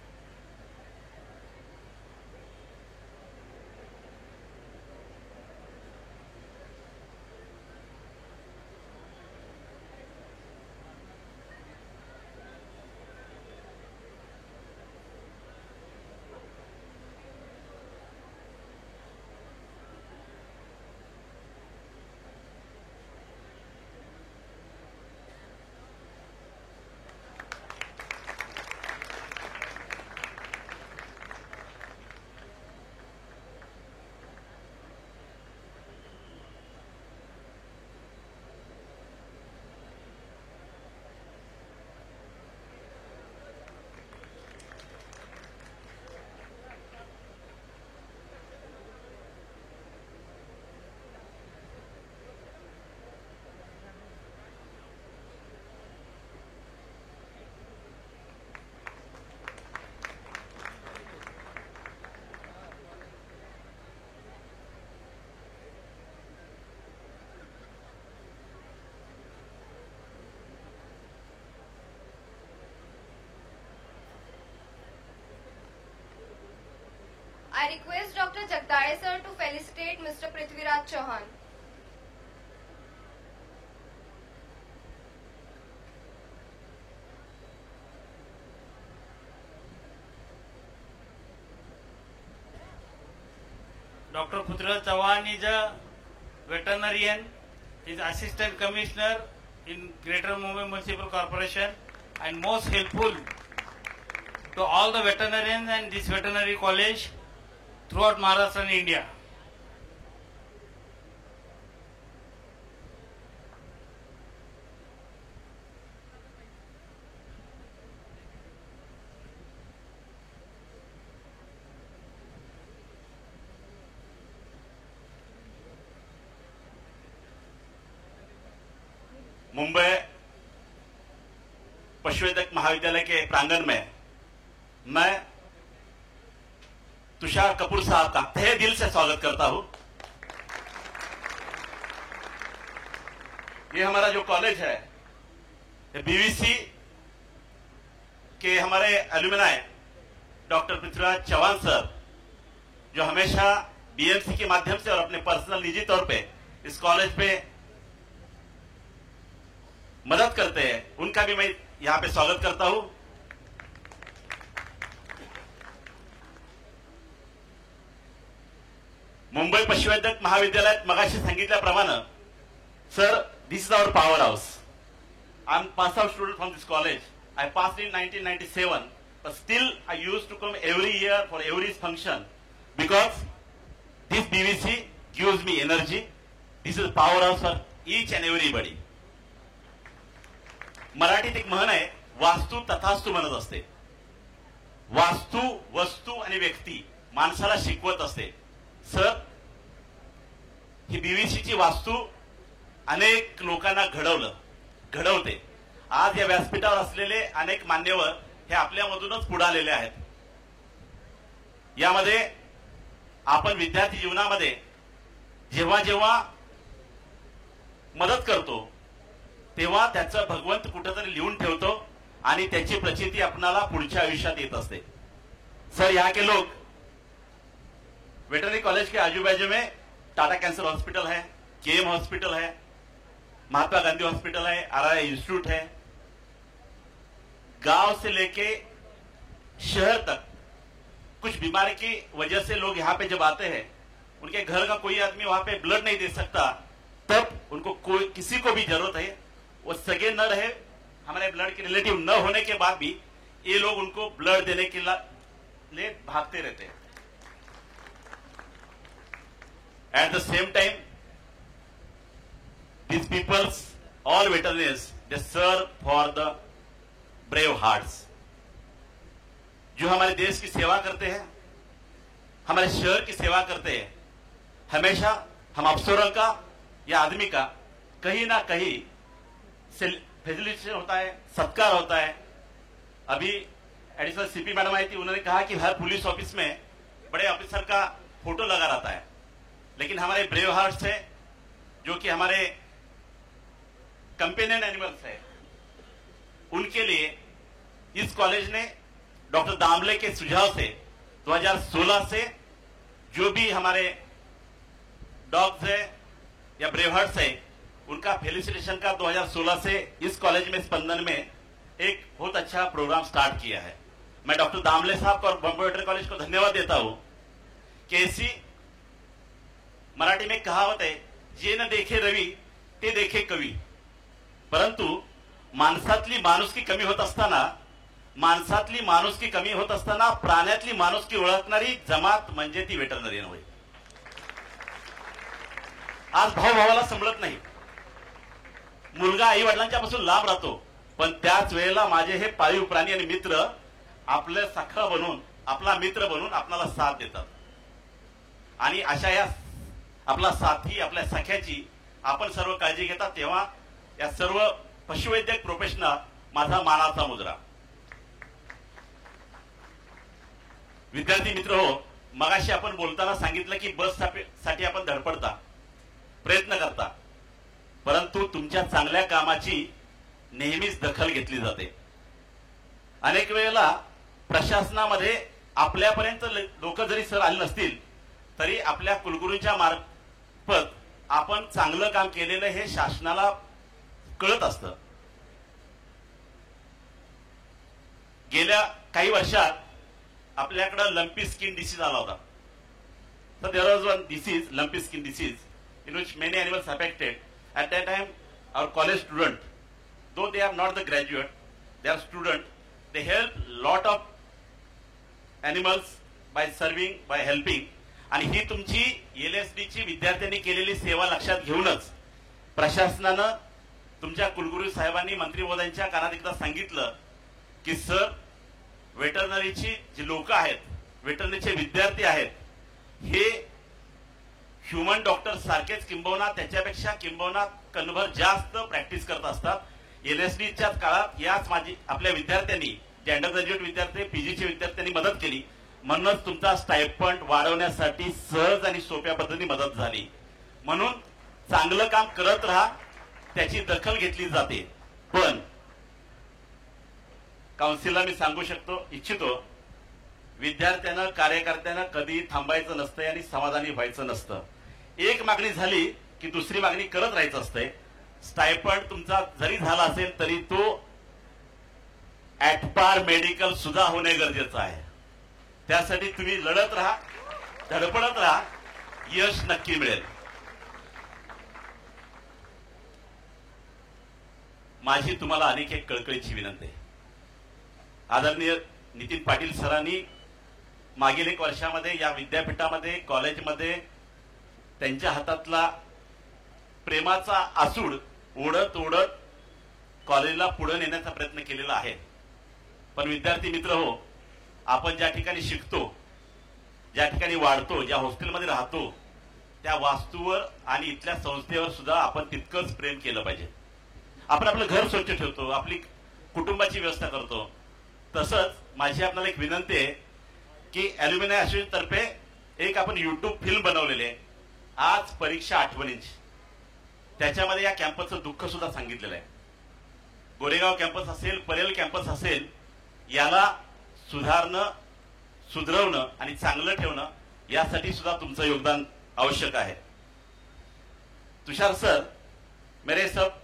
I request Dr. Jagdale sir to felicitate Mr. Prithviraj Chauhan. Dr. Prithviraj Chauhan is a veterinarian, is assistant commissioner in Greater Mumbai Municipal Corporation and most helpful to all the veterinarians and this veterinary college throughout Maharashtra and India. Mumbai पशुवैद्यक महाविद्यालय के प्रांगण में मैं तुषार कपूर साहब का तहे दिल से स्वागत करता हूं। ये हमारा जो कॉलेज है, बीवीसी के हमारे alumni doctor Prithviraj Chauhan sir, जो हमेशा बीएमसी के माध्यम से और अपने पर्सनल निजी तौर पे इस कॉलेज पे मदद करते हैं, उनका भी मैं यहां पे स्वागत करता हूं। मुंबई पशुवैद्यक महाविद्यालयात मगाशी सांगितल्याप्रमाणे, sir, this is our powerhouse. I'm passed out student from this college. I passed in 1997, but still I used to come every year for every function because this BVC gives me energy. This is powerhouse for each and everybody. मराठीत एक म्हण आहे, वास्तू तथास्तु म्हणत असते. वास्तू, वस्तू आणि व्यक्ती माणसाला शिकवत असते. सर, ही बीव्हीसीची वास्तू अनेक लोकांना घडवते. आज या व्यासपीठावर असलेले अनेक मान्यवर हे आपल्यामधूनच पुढे आलेले आहेत. यामध्ये आपण विद्यार्थी जीवनामध्ये जेव्हा जेव्हा मदत करतो तेव्हा त्याचं भगवंत कुठेतरी लिहून ठेवतो आणि त्याची प्रचिती आपणाला पुढच्या आयुष्यात येत असते. सर, यहाँ के लोग वेटरनरी कॉलेज के आजू बाजू में टाटा कैंसर हॉस्पिटल है, केएम हॉस्पिटल है, महात्मा गांधी हॉस्पिटल है, आरआई इंस्टीट्यूट है. गांव से लेके शहर तक कुछ बीमारी की वजह से लोग यहाँ पे जब आते हैं, उनके घर का कोई आदमी वहां पे ब्लड नहीं दे सकता, तब उनको कोई किसी को भी जरूरत है, वो सगे न रहे, हमारे ब्लड के रिलेटिव न होने के बाद भी ये लोग उनको ब्लड देने के लिए भागते रहते हैं. At the same time these peoples, all veterinarians, they serve for the brave hearts. जो हमारे देश की सेवा करते हैं, हमारे शहर की सेवा करते हैं, हमेशा हम अफसरों का या आदमी का कहीं ना कहीं फैसिलिटेशन होता है, सत्कार होता है. अभी एडिशनल सीपी मैडम आई थी, उन्होंने कहा कि हर पुलिस ऑफिस में बड़े ऑफिसर का फोटो लगा रहता है, लेकिन हमारे ब्रेव हार्ट्स है, जो कि हमारे कंपेनियन एनिमल्स है, उनके लिए इस कॉलेज ने डॉक्टर दामले के सुझाव से 2016 से जो भी हमारे डॉग्स है या ब्रेवहार्ट्स है, उनका फेलिसिटेशन का 2016 से इस कॉलेज में स्पंदन में एक बहुत अच्छा प्रोग्राम स्टार्ट किया है. मैं डॉक्टर दामले साहब को और बॉम्बे वेटरनरी कॉलेज को धन्यवाद देता हूं कि ऐसी मराठी में कहावत है, जे न देखे रवी ते देखे कवी. परंतु माणसातली माणुसकी कमी होत असताना प्राण्यातली माणुसकी ओळखणारी जमात म्हणजे ती वेटरनरियन होय. आज भावाला संभळत नाही, मुलगा आई वडिलांच्या पासून लांब राहतो, पण त्याच वेळेला माझे हे पाळीव प्राणी आणि मित्र आपले सखा बनून, आपला मित्र बनून आपल्याला साथ देतात. आणि अशा या आपला साथी, आपल्या सख्याची आपण सर्व काळजी घेतात, तेव्हा या सर्व पशुवैद्यक प्रोफेशनल माझा मानाचा मुद्रा. विद्यार्थी मित्र हो, मगाशी आपण बोलताना सांगितलं की बस साठी आपण धडपडता, प्रयत्न करता, परंतु तुमच्या चांगल्या कामाची नेहमीच दखल घेतली जाते. अनेक वेळेला प्रशासनामध्ये आपल्यापर्यंत लोक जरी सर आले नसतील तरी आपल्या कुलगुरूंच्या मार्फत आपण चांगलं काम केलेलं हे शासनाला कळत असतं. गेल्या काही वर्षात आपल्याकडे लंपी स्किन डिसीज आला होता. So there was one disease, lumpy skin disease, in which many animals affected. At that time, our college student, though they are not the graduate, they are student, they help lot of animals by serving, by helping. आणि ही तुमची LSD ची विद्यार्थ्यांनी केलेली सेवा लक्षात घेऊनच प्रशासनानं तुमच्या कुलगुरू साहेबांनी मंत्री महोदयांच्या कानात एकदा सांगितलं की सर, वेटरनरीची जी लोक आहेत, वेटरनरीचे विद्यार्थी आहेत, हे ह्युमन डॉक्टर सारखेच किंबहुना त्याच्यापेक्षा किंबहुना कणभर जास्त प्रॅक्टिस करत असतात। LSDच्या काळात याच आपल्या विद्यार्थ्यांनी, जे अंडर ग्रॅज्युएट विद्यार्थी, पीजीचे विद्यार्थ्यांनी मदत केली, म्हणूनच तुमचा स्टायपंड वाढवण्यासाठी सहज आणि सोप्या पद्धतीने मदत झाली। म्हणून चांगलं काम करत राहा, त्याची दखल घेतली जाते। पण काउन्सिलला मी सांगू इच्छितो, विद्यार्थ्यांना, कार्यकर्त्यांना कधी थांबायचं नसतंय आणि समाधानी व्हायचं नसतं। एक मागणी झाली की दुसरी मागणी करत राहायचं असतंय। स्टायपंड तुमचा जरी झाला असेल तरी तो ऍटपार मेडिकल सुद्धा होणे गरजेचं आहे। त्यासाठी तुम्ही लढत राहा, धडपडत राहा, यश नक्की मिळेल। माझी तुम्हाला अनेक एक कळकळीची विनंती आहे। आदरणीय नितीन पाटील सरांनी मागील 1 वर्षामध्ये या विद्यापीठामध्ये, कॉलेजमध्ये त्यांच्या हातातला प्रेमाचा आसूड ओढत ओढत कॉलेजला पुढे नेण्याचा प्रयत्न केलेला आहे। पण विद्यार्थी मित्र हो, आपण ज्या ठिकाणी शिकतो, ज्या ठिकाणी वाढतो, ज्या हॉस्टेलमध्ये राहतो, त्या वास्तूवर आणि इथल्या संस्थेवर सुद्धा आपण तितकंच प्रेम केलं पाहिजे। आपण आपलं घर स्वच्छ ठेवतो, आपली कुटुंबाची व्यवस्था करतो। तसंच माझी आपल्याला एक विनंती आहे की अॅल्युमिनाय असोसिएशन तर्फे एक आपण युट्यूब फिल्म बनवलेली आहे, आज परीक्षा आठवणींची। त्याच्यामध्ये या कॅम्पसचं दुःख सुद्धा सांगितलेलं आहे। गोरेगाव कॅम्पस असेल, परेल कॅम्पस असेल, याला सुधारणं, सुधरवणं आणि चांगलं ठेवणं यासाठी सुद्धा तुमचं योगदान आवश्यक आहे। तुषार सर मेरे सब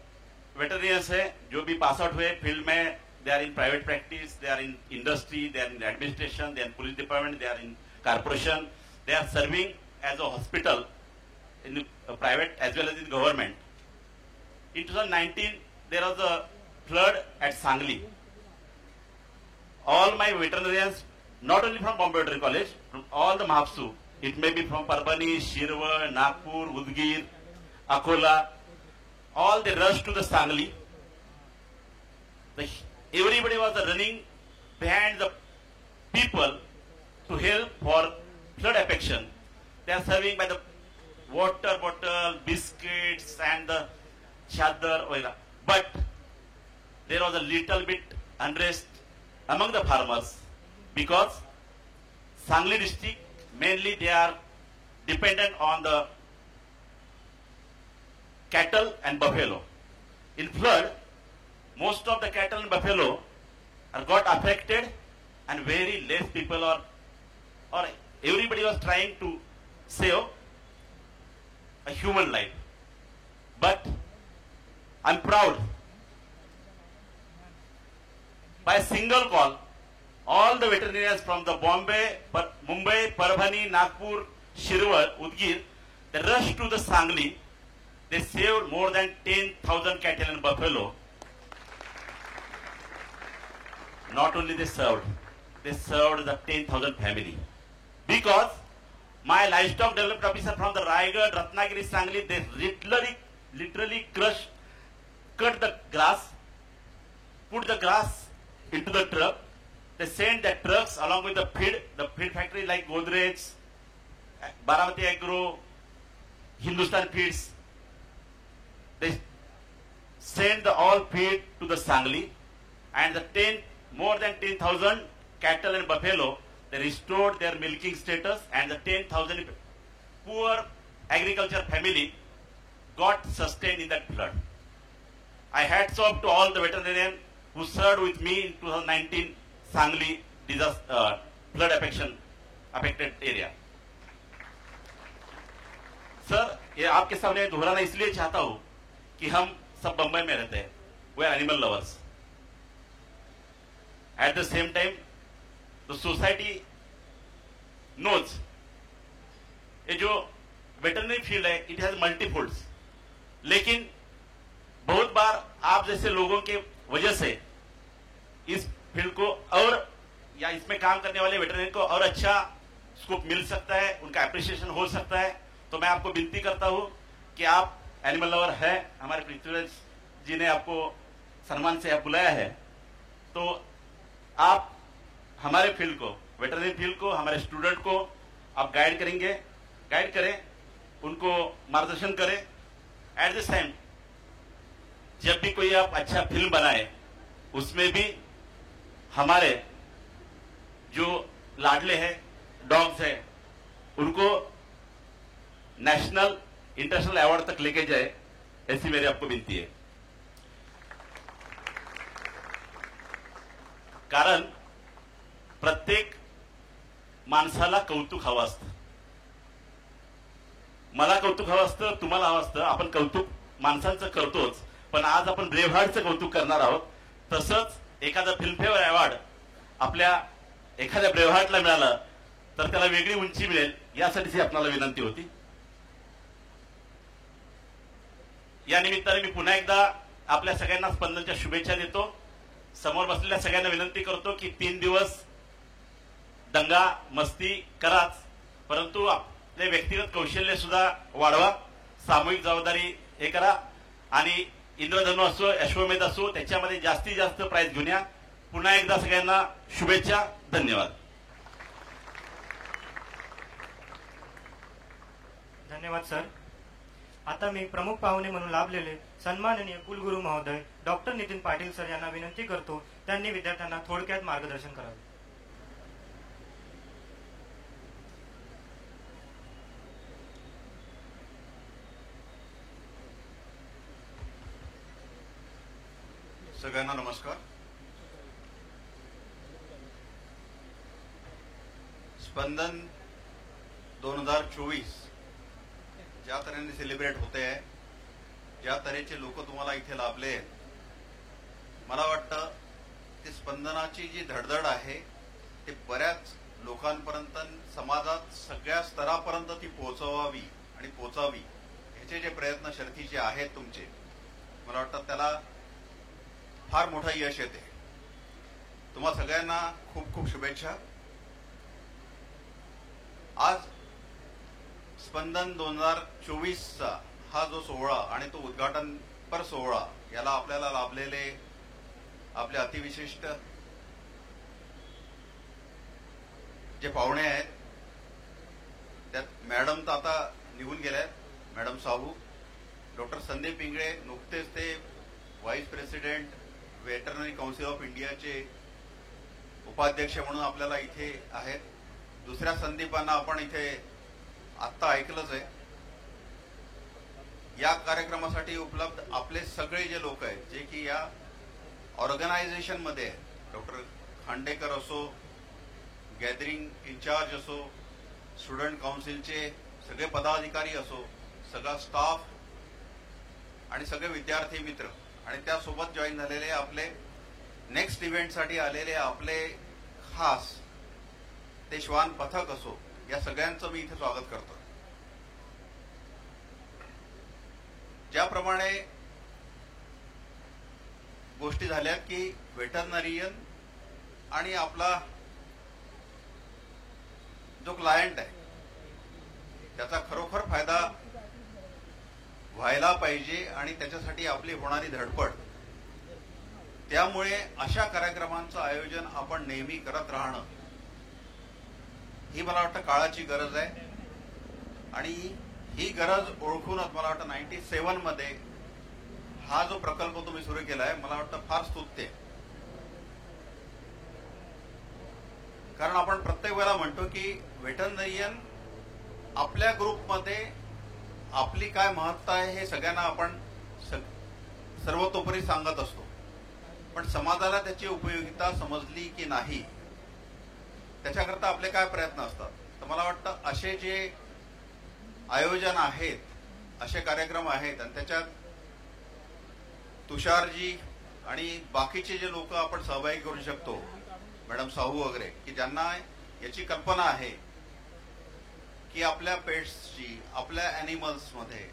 वेटरनियर्स है, जो भी पास आउट हुए फील्ड में, they are in private practice, they are in industry, they are in administration, they are in police department, they are in corporation, they are serving as a hospital in private as well as in government. In 2019 there was a flood at Sangli. All my veterinarians, not only from Bombay Veterinary College, from all the Mahapsu, it may be from Parbhani, Shirwar, Nagpur, Udgir, Akola, all they rushed to the Sangli. Everybody was running behind the people to help for flood affection. They are serving by the water bottle, biscuits and the chadar. But there was a little bit unrest among the farmers because Sangli district mainly they are dependent on the cattle and buffalo. In flood, most of the cattle and buffalo are got affected and very less people are, or everybody was trying to save a human life. But I'm proud, by a single call, all the veterinarians from the Bombay, Mumbai, Parbhani, Nagpur, Shirwar, Udgir, they rushed to the Sangli. They saved more than 10,000 cattle and buffalo. Not only they served the 10,000 family. Because my livestock development officer from the Raigad, Ratnagiri, Sangli, they literally cut the grass, put the grass into the truck. They sent the trucks along with the feed factory like Godrej, Baramati Agro, Hindustan Feeds. They sent the all feed to the Sangli, and the more than 10,000 cattle and buffalo, they restored their milking status, and the 10,000 poor agriculture family got sustained in that flood. I hats off to all the veterinarians who served with me in 2019 Sangli disaster, flood affected area. Sir, ये आपके सामने दोहराना इसलिए चाहता हूं कि हम सब बंबई में रहते हैं, we are animal lovers. At the same time, the society knows ये जो वेटरनरी फील्ड है, इट हैज मल्टीफोल्ड्स, लेकिन बहुत बार आप जैसे लोगों के वजह से इस फील्ड को और या इसमें काम करने वाले वेटरनरी को और अच्छा स्कोप मिल सकता है, उनका एप्रिसिएशन हो सकता है। तो मैं आपको विनती करता हूं कि आप एनिमल लवर है, हमारे पृथ्वीराज जी ने आपको सम्मान से बुलाया है, तो आप हमारे फील्ड को, वेटरनरी फील्ड को, हमारे स्टूडेंट को आप गाइड करें, उनको मार्गदर्शन करें। एट दिस टाइम जब भी कोई आप अच्छा फिल्म बनाए उसमें भी हमारे जो लाडले हैं डॉग्स हैं उनको नेशनल इंटरनेशनल अवार्ड तक लेके जाए, ऐसी मेरी आपको विनंती है. कारण प्रत्येक माणसाला कौतुक हवं असतं. मला कौतुक हवं असतं, तुम्हाला हवं असतं. आपण कौतुक माणसांचं करतोच, पण आज आपण ब्रेव्हहार्टचं कौतुक करणार आहोत. तसंच एखादा फिल्मफेअर अवॉर्ड आपल्या एखाद्या ब्रेव्हहार्टला मिळालं तर त्याला वेगळी उंची मिळेल, यासाठीच आपल्याला विनंती होती. या निमित्ताने मी पुन्हा एकदा आपल्या सगळ्यांना स्पंदनच्या शुभेच्छा देतो. समोर बसलेल्या सगळ्यांना विनंती करतो की 3 दिवस दंगा मस्ती कराच, परंतु आपले व्यक्तिगत कौशल्य सुद्धा वाढवा, सामूहिक जबाबदारी हे करा आणि इंद्रधनु असो अश्वमेध असो त्याच्यामध्ये जास्तीत जास्त प्राइज घेऊन या. पुन्हा एकदा सगळ्यांना शुभेच्छा. धन्यवाद. धन्यवाद सर. आता मी प्रमुख पाहुणे म्हणून लाभलेले सन्माननीय कुलगुरू महोदय डॉक्टर नितीन पाटील सर यांना विनंती करतो त्यांनी विद्यार्थ्यांना थोडक्यात मार्गदर्शन करावे. सगळ्यांना नमस्कार. स्पंदन 2024 ज्या तऱ्हेने सेलिब्रेट होते आहे, ज्या तऱ्हेचे लोक तुम्हाला इथे लाभले, मला वाटतं ते स्पंदनाची जी धडधड आहे ते बऱ्याच लोकांपर्यंत समाजात सगळ्या स्तरापर्यंत ती पोहोचवावी आणि पोहोचावी ह्याचे जे प्रयत्न शर्थीचे आहेत तुमचे, मला वाटतं त्याला फार मोठं यश येते. तुम्हा सगळ्यांना खूप खूप शुभेच्छा. आज स्पंदन 2024चा हा जो सोहळा आणि तो उद्घाटनपर सोहळा, याला आपल्याला लाभलेले आपले अतिविशिष्ट जे पाहुणे आहेत, त्यात मॅडम तर आता निघून गेल्यात, मॅडम साहू, डॉक्टर संदीप पिंगळे नुकतेच ते vice president veterinary council of इंडियाचे उपाध्यक्ष म्हणून आपल्याला इथे आहेत. दुसऱ्या संदीपांना आपण इथे आत्ता ऐकलंच आहे. या कार्यक्रमासाठी उपलब्ध आपले सगळे जे लोक आहेत, जे की या ऑर्गनायझेशन मध्ये आहेत, डॉक्टर खांडेकर असो, गॅदरिंग इन्चार्ज असो, स्टुडंट काउन्सिलचे सगळे पदाधिकारी असो, सगळा स्टाफ आणि सगळे विद्यार्थी मित्र आणि त्यासोबत जॉईन झालेले आपले नेक्स्ट इव्हेंटसाठी आलेले आपले खास ते श्वान पथक असो, या सगळ्यांचं मी इथे स्वागत करतो. ज्याप्रमाणे गोष्टी झाल्या की वेटरनरियन आणि आपला जो क्लायंट आहे त्याचा खरोखर फायदा व्हायला पाहिजे आणि त्याच्यासाठी आपली होणारी धडपड, त्यामुळे अशा कार्यक्रमांचं आयोजन आपण नेहमी करत राहणं ही मला वाटतं काळाची गरज आहे. आणि ही गरज ओळखूनच मला वाटतं 97 मध्ये हा जो प्रकल्प तुम्ही सुरू केलाय, मला वाटतं फार स्तुत्य आहे. कारण आपण प्रत्येक वेळेला म्हणतो की वेटरनरियन आपल्या ग्रुपमध्ये आपली काय महत्ता आहे हे सगळ्यांना आपण सर्वतोपरी सांगत असतो, पण समाजाला त्याची उपयोगिता समजली की नाही त्याच्याकरता आपले काय प्रयत्न असतात. तर मला वाटतं असे जे आयोजन आहेत, असे कार्यक्रम आहेत आणि त्याच्यात तुषारजी आणि बाकीचे जे लोक आपण सहभागी करू शकतो, मॅडम साहू वगैरे, की ज्यांना याची कल्पना आहे की आपल्या पेट्सची, आपल्या अॅनिमल्समध्ये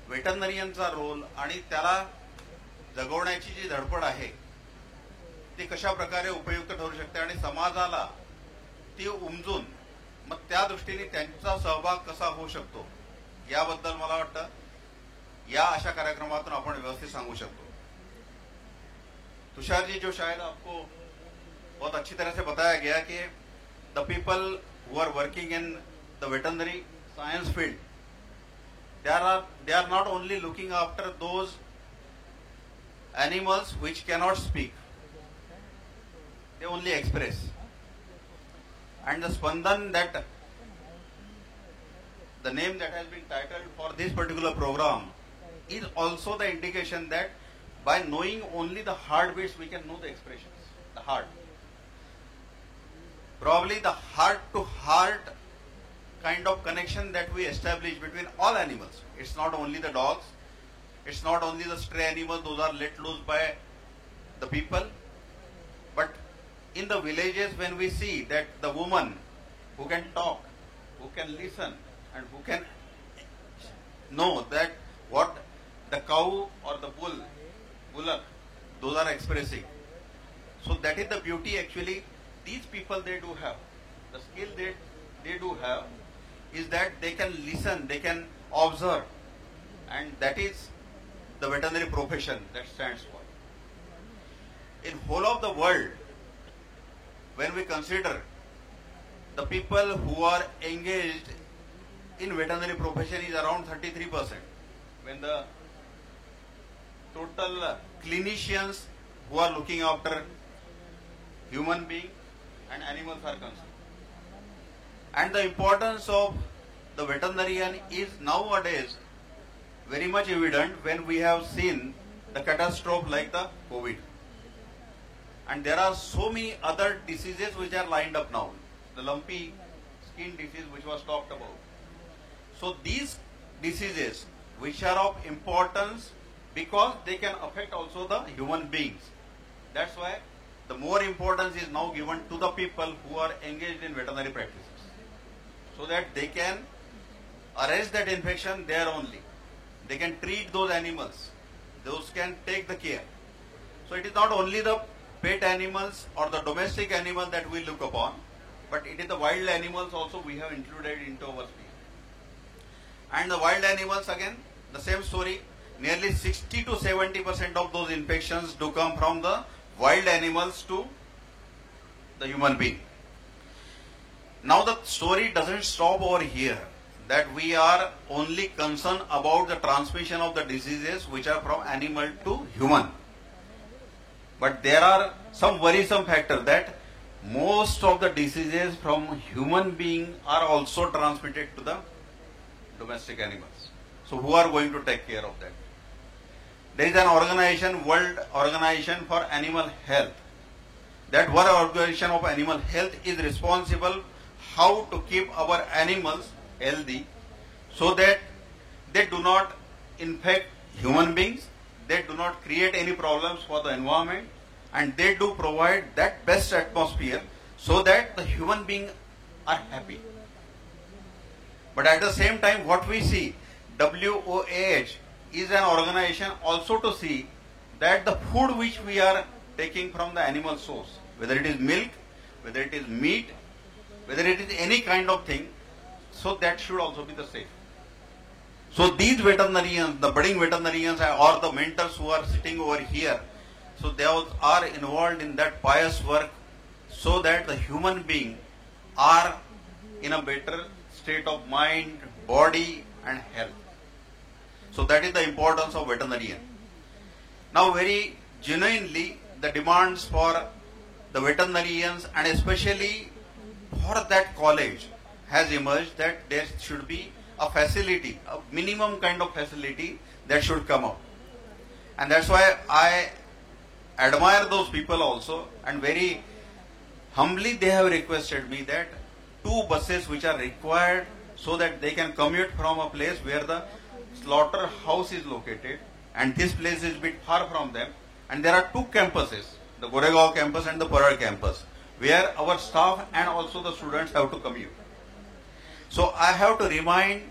वेटरनरियनचा रोल आणि त्याला जगवण्याची जी धडपड आहे ती कशा प्रकारे उपयुक्त ठरू शकते आणि समाजाला ती उमजून मग त्या दृष्टीने त्यांचा सहभाग कसा होऊ शकतो याबद्दल मला वाटतं या अशा कार्यक्रमातून आपण व्यवस्थित सांगू शकतो. तुषार जी, जो शायद आपको बहुत अच्छी तरह से बताया गया कि the people who are working in the veterinary science field, they are not only looking after those animals which cannot speak. They only express. And the Spandan, that the name that has been titled for this particular program, is also the indication that by knowing only the heartbeats we can know the expressions, the heart. Probably the heart to heart kind of connection that we establish between all animals. It's not only the dogs, it's not only the stray animals, those are let loose by the people, but in the villages when we see that the woman who can talk, who can listen, and who can know that what the cow or the bullock, those are expressing. So that is the beauty actually these people they do have. The skill they do have is that they can listen, they can observe, and that is the veterinary profession that stands for. In whole of the world, when we consider the people who are engaged in veterinary profession is around 33%. When the total clinicians who are looking after human being and animals are concerned. And the importance of the veterinarian is nowadays very much evident when we have seen the catastrophe like the COVID. And there are so many other diseases which are lined up now. The lumpy skin disease which was talked about. So these diseases which are of importance because they can affect also the human beings. That's why the more importance is now given to the people who are engaged in veterinary practices. So that they can arrest that infection there only. They can treat those animals. Those can take the care. So it is not only the pet animals or the domestic animal that we look upon, but it is the wild animals also we have included into our field. And the wild animals again, the same story, nearly 60 to 70% of those infections do come from the wild animals to the human being. Now the story doesn't stop over here, that we are only concerned about the transmission of the diseases which are from animal to human. But there are some worrisome factors that most of the diseases from human being are also transmitted to the domestic animals. So who are going to take care of that? There is an organization, World Organization for Animal Health. That World Organization of Animal Health is responsible how to keep our animals healthy so that they do not infect human beings, they do not create any problems for the environment, and they do provide that best atmosphere so that the human beings are happy. But at the same time, what we see, WOAH is an organization also to see that the food which we are taking from the animal source, whether it is milk, whether it is meat, whether it is any kind of thing, so that should also be the safe. So these veterinarians, the budding veterinarians or the mentors who are sitting over here, so they are involved in that pious work so that the human being are in a better state of mind, body and health. So that is the importance of veterinarian. Now very genuinely the demands for the veterinarians and especially for that college has emerged that there should be a facility, a minimum kind of facility that should come up. And that's why I admire those people also, and very humbly they have requested me that 2 buses which are required so that they can commute from a place where the slaughterhouse is located, and this place is a bit far from them, and there are 2 campuses, the Goregaon campus and the Parad campus, where our staff and also the students have to commute. So I have to remind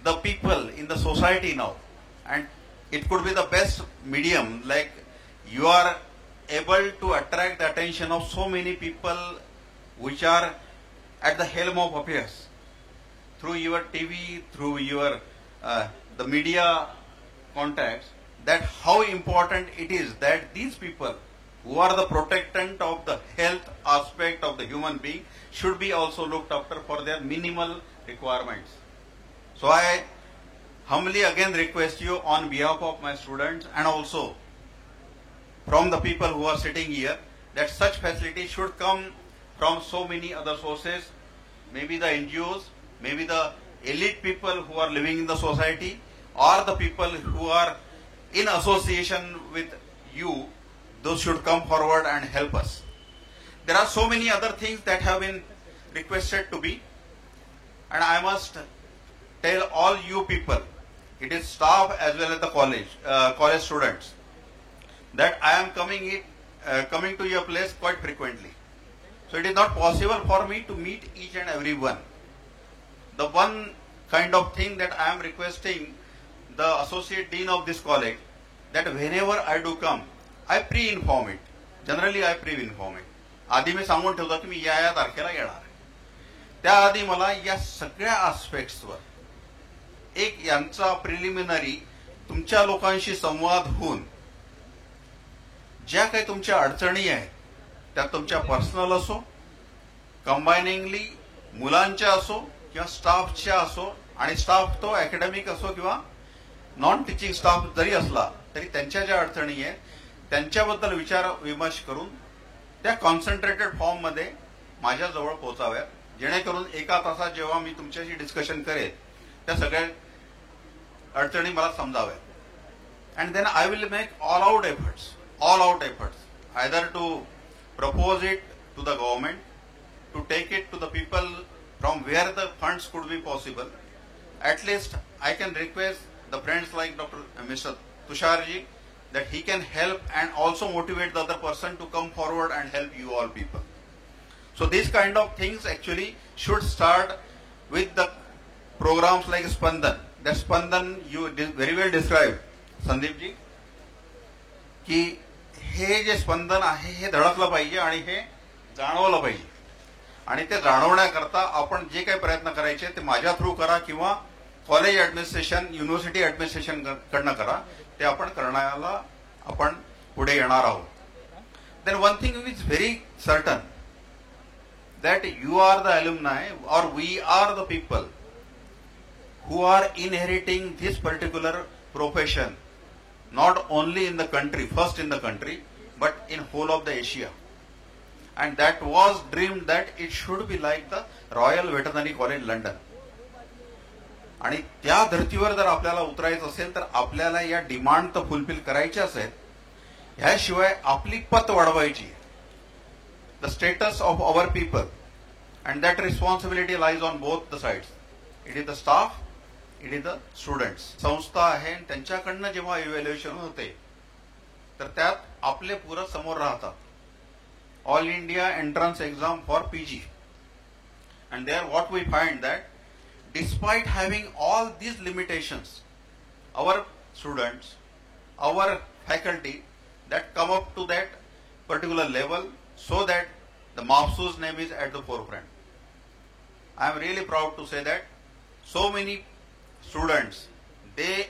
the people in the society now, and it could be the best medium, like you are able to attract the attention of so many people which are at the helm of affairs through your TV, through your the media contacts, that how important it is that these people who are the protectant of the health aspect of the human being should be also looked after for their minimal requirements. So I humbly again request you on behalf of my students and also from the people who are sitting here that such facility should come from so many other sources, maybe the NGOs, maybe the elite people who are living in the society, or the people who are in association with you, those should come forward and help us. There are so many other things that have been requested to be, and I must tell all you people, it is staff as well as the college students, that I am coming to your place quite frequently. So it is not possible for me to meet each and every one. The one kind of thing that I am requesting the associate dean of this college, that whenever I do come, I pre-inform it. Generally I pre-inform it. आधी मी सांगून ठेवतो की मी या तारखेला येणार आहे. त्याआधी मला या सगळ्या आस्पेक्ट्सवर एक यांचा प्रिलिमिनरी तुमच्या लोकांशी संवाद होऊन ज्या काही तुमच्या अडचणी आहेत त्या तुमच्या पर्सनल असो, कंबायनिंगली मुलांच्या असो किंवा स्टाफच्या असो, आणि स्टाफ तो अकॅडमिक असो किंवा नॉन टीचिंग स्टाफ जरी असला तरी त्यांच्या ज्या अडचणी आहेत त्यांच्याबद्दल विचार विमर्श करून त्या कॉन्सन्ट्रेटेड फॉर्म मध्ये माझ्याजवळ पोहोचाव्यात, जेणेकरून एका तासात जेव्हा मी तुमच्याशी डिस्कशन करेन त्या सगळ्या अडचणी मला समजाव्यात. And then I will make all out efforts either to propose it to the government, to take it to the people from where the funds could be possible. At least I can request the friends like Mr. Tusharji that he can help and also motivate the other person to come forward and help you all people. So these kind of things actually should start with the programs like Spandan. That Spandan you very well described, Sandeep ji, ki हे जे स्पंदन आहे हे धडकलं पाहिजे आणि हे जाणवलं पाहिजे. आणि ते जाणवण्याकरता आपण जे काही प्रयत्न करायचे ते माझ्या थ्रू करा किंवा कॉलेज ऍडमिनिस्ट्रेशन, युनिव्हर्सिटी ऍडमिनिस्ट्रेशन कडनं करा, ते आपण करण्याला आपण पुढे येणार आहोत. Then one thing is very certain, that you are the alumni or we are the people who are inheriting this particular profession, not only in the country, first in the country, but in whole of the Asia. And that was dreamed that it should be like the Royal Veterinary College London. आणि त्या धर्तीवर जर आपल्याला उतरायचं असेल तर आपल्याला या डिमांड तर फुलफिल करायची असेल, ह्याशिवाय आपली पत वाढवायची. The status of our people, and that responsibility lies on both the sides. It is the staff, it is the students. संस्था आहे त्यांच्याकडनं जेव्हा इव्हॅल्युएशन होते तर त्यात आपले पुरं समोर राहतात. All India entrance exam for PG, and there what we find that despite having all these limitations, our students, our faculty that come up to that particular level, so that the Mahfouz name is at the forefront. I am really proud to say that so many students, they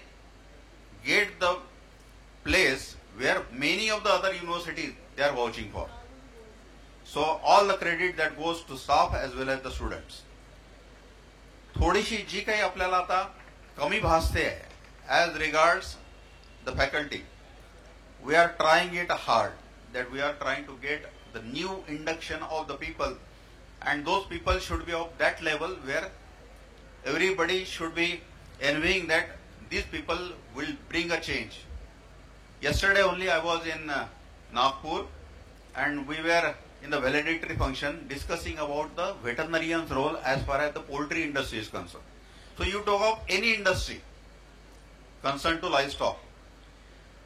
get the place where many of the other universities they are vouching for. So all the credit that goes to staff as well as the students. थोडीशी जी काही आपल्याला आता कमी भासते as regards the faculty, we are trying it hard, that we are trying to get the new induction of the people, and those people should be of that level where everybody should be envying that these people will bring a change. Yesterday only I was in Nagpur, and we were in the valedictory function discussing about the veterinarian's role as far as the poultry industry is concerned. So you talk of any industry concerned to livestock,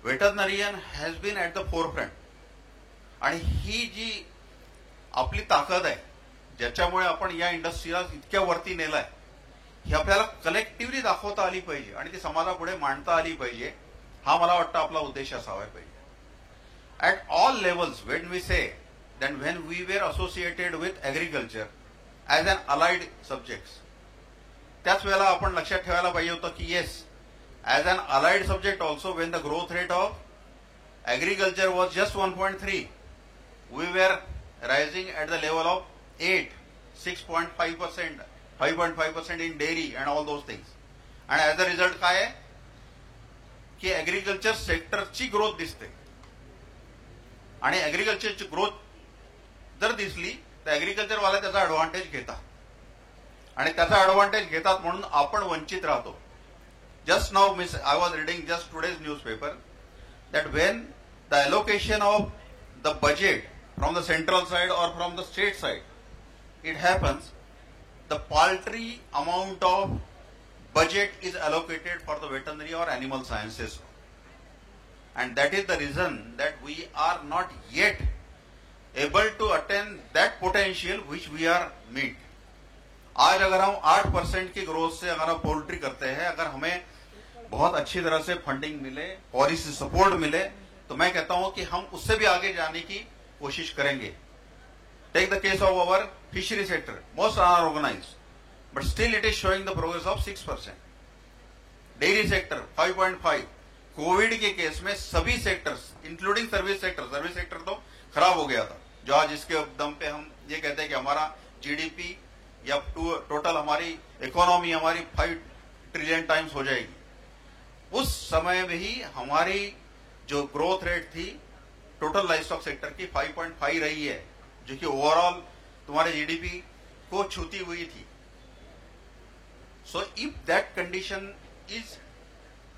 veterinarian has been at the forefront. आणि ही जी आपली ताकद आहे ज्याच्यामुळे आपण या इंडस्ट्रीला इतक्या वरती नेलाय, ही आपल्याला कलेक्टिव्हली दाखवता आली पाहिजे आणि ती समाजापुढे मांडता आली पाहिजे. हा मला वाटतं आपला उद्देश असावा पाहिजे. At all levels when we say that when we were associated with agriculture as an allied subjects, त्याच वेळेला आपण लक्षात ठेवायला पाहिजे होतं की yes, as an allied subject also, when the growth rate of agriculture was just 1.3, we were rising at the level of 8, 6.5%, 5.5% in dairy and all those things. And as a result काय आहे की agriculture sector ची growth दिसते. आणि ऍग्रिकल्चरची growth जर दिसली तर ऍग्रिकल्चरवाले त्याचा ऍडव्हान्टेज घेतात आणि त्याचा ऍडव्हान्टेज घेतात म्हणून आपण वंचित राहतो. Just now, Miss, I was reading just today's newspaper that when the allocation of the budget from the central side or from the state side, it happens, the paltry amount of budget is allocated for the veterinary or animal sciences. And that is the reason that we are not yet able to attain that potential which we are meant. आज अगर हम 8% की growth से अगर हम poultry करते हैं, अगर हमें बहुत अच्छी तरह से फंडिंग मिले, पॉलिसी सपोर्ट मिले, तो मैं कहता हूं कि हम उससे भी आगे जाने की कोशिश करेंगे. Take the case of our fishery sector, most unorganized, but still it is showing the progress of 6%. Dairy sector 5.5. Covid के केस में सभी सेक्टर्स इंक्लूडिंग सर्विस सेक्टर तो खराब हो गया था, जो आज इसके दम पे हम ये कहते हैं कि हमारा जीडीपी या टोटल हमारी इकोनॉमी हमारी 5 ट्रिलियन टाइम्स हो जाएगी. उस समय में ही हमारी जो ग्रोथ रेट थी टोटल लाइवस्टॉक सेक्टर की 5.5 रही है, जो कि ओवरऑल तुम्हारे जीडीपी को छूती हुई थी. So if that condition is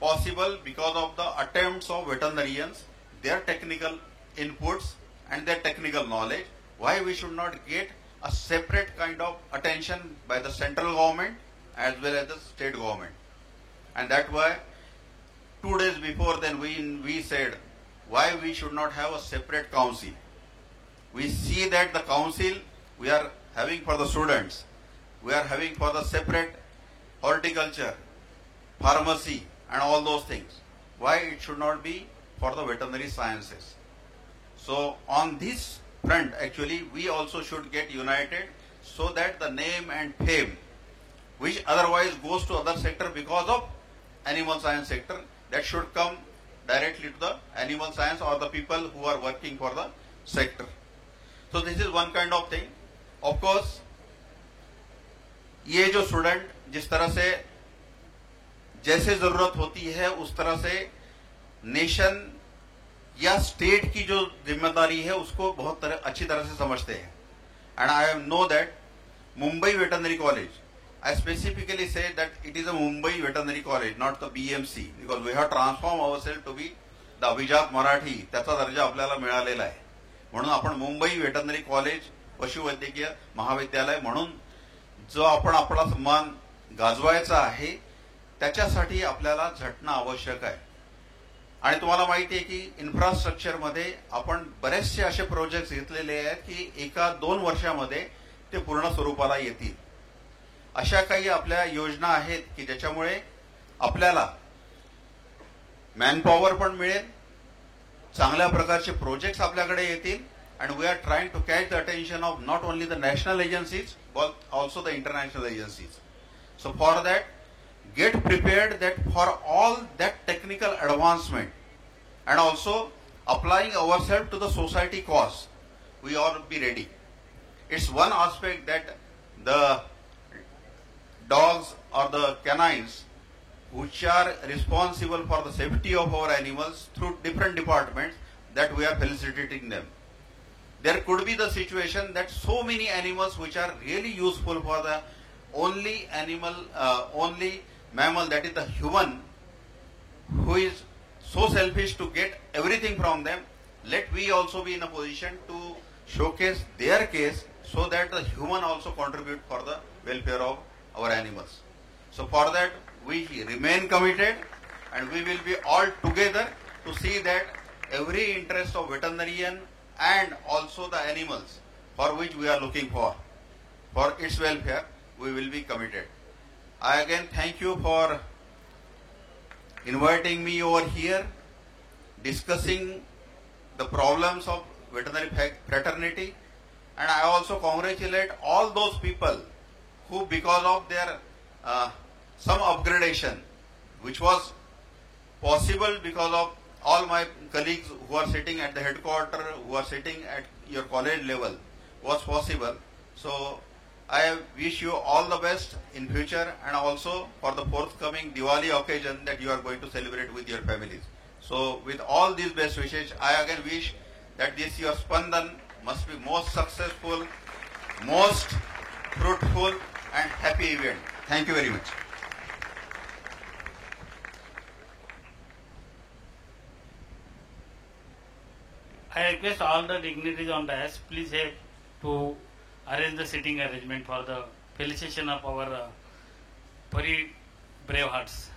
possible because of the attempts of veterinarians, their technical inputs and their technical knowledge, why we should not get a separate kind of attention by the central government as well as the state government. And that why 2 days before then we said why we should not have a separate council. We see that the council we are having for the students, we are having for the separate horticulture, pharmacy and all those things. Why it should not be for the veterinary sciences? So on this front, actually, we also should get united so that the name and fame, which otherwise goes to other sector because of animal science sector, that should come directly to the animal science or the people who are working for the sector. So this is one kind of thing. Of course, ये जो student जिस तरह से जैसे जरूरत होती है उस तरह से nation या स्टेट की जो जिम्मेदारी है उसको बहुत अच्छी तरह से समझते हैं. And I know that Mumbai veterinary college, I specifically say that it is a Mumbai veterinary college, not the BMC, because we have transform our self to be the अभिजात मराठी, त्याचा दर्जा आपल्याला मिळालेला आहे. म्हणून आपण मुंबई वेटरनरी कॉलेज पशुवैद्यकीय महाविद्यालय म्हणून जो आपण आपला सन्मान गाजवायचा आहे त्याच्यासाठी आपल्याला झटणं आवश्यक आहे. आणि तुम्हाला माहिती आहे की इन्फ्रास्ट्रक्चर मध्ये आपण बरेचसे असे प्रोजेक्ट घेतलेले आहेत की 1-2 वर्षामध्ये ते पूर्ण स्वरूपाला येतील. अशा काही आपल्या योजना आहेत की ज्याच्यामुळे आपल्याला मॅनपॉवर पण मिळेल, चांगल्या प्रकारचे प्रोजेक्ट्स आपल्याकडे येतील. And we are trying to catch the attention of not only the national agencies but also the international agencies. So for that get prepared that for all that technical advancement and also applying ourselves to the society cause, we all be ready. It's one aspect that the dogs or the canines which are responsible for the safety of our animals through different departments, that we are felicitating them. There could be the situation that so many animals which are really useful for the only animal, only mammal, that is the human, who is so selfish to get everything from them, let we also be in a position to showcase their case so that the human also contribute for the welfare of our animals. So for that we remain committed and we will be all together to see that every interest of veterinarian and also the animals for which we are looking for its welfare, we will be committed. I again thank you for inviting me over here, discussing the problems of veterinary fraternity, and I also congratulate all those people who, because of their some upgradation, which was possible because of all my colleagues who are sitting at the headquarters, who are sitting at your college level, was possible. So I wish you all the best in future and also for the forthcoming Diwali occasion that you are going to celebrate with your families. So with all these best wishes, I again wish that this year Spandan must be most successful, most fruitful and happy event. Thank you very much. I request all the dignitaries on dais, please help to arrange the sitting arrangement for the felicitation of our very brave hearts.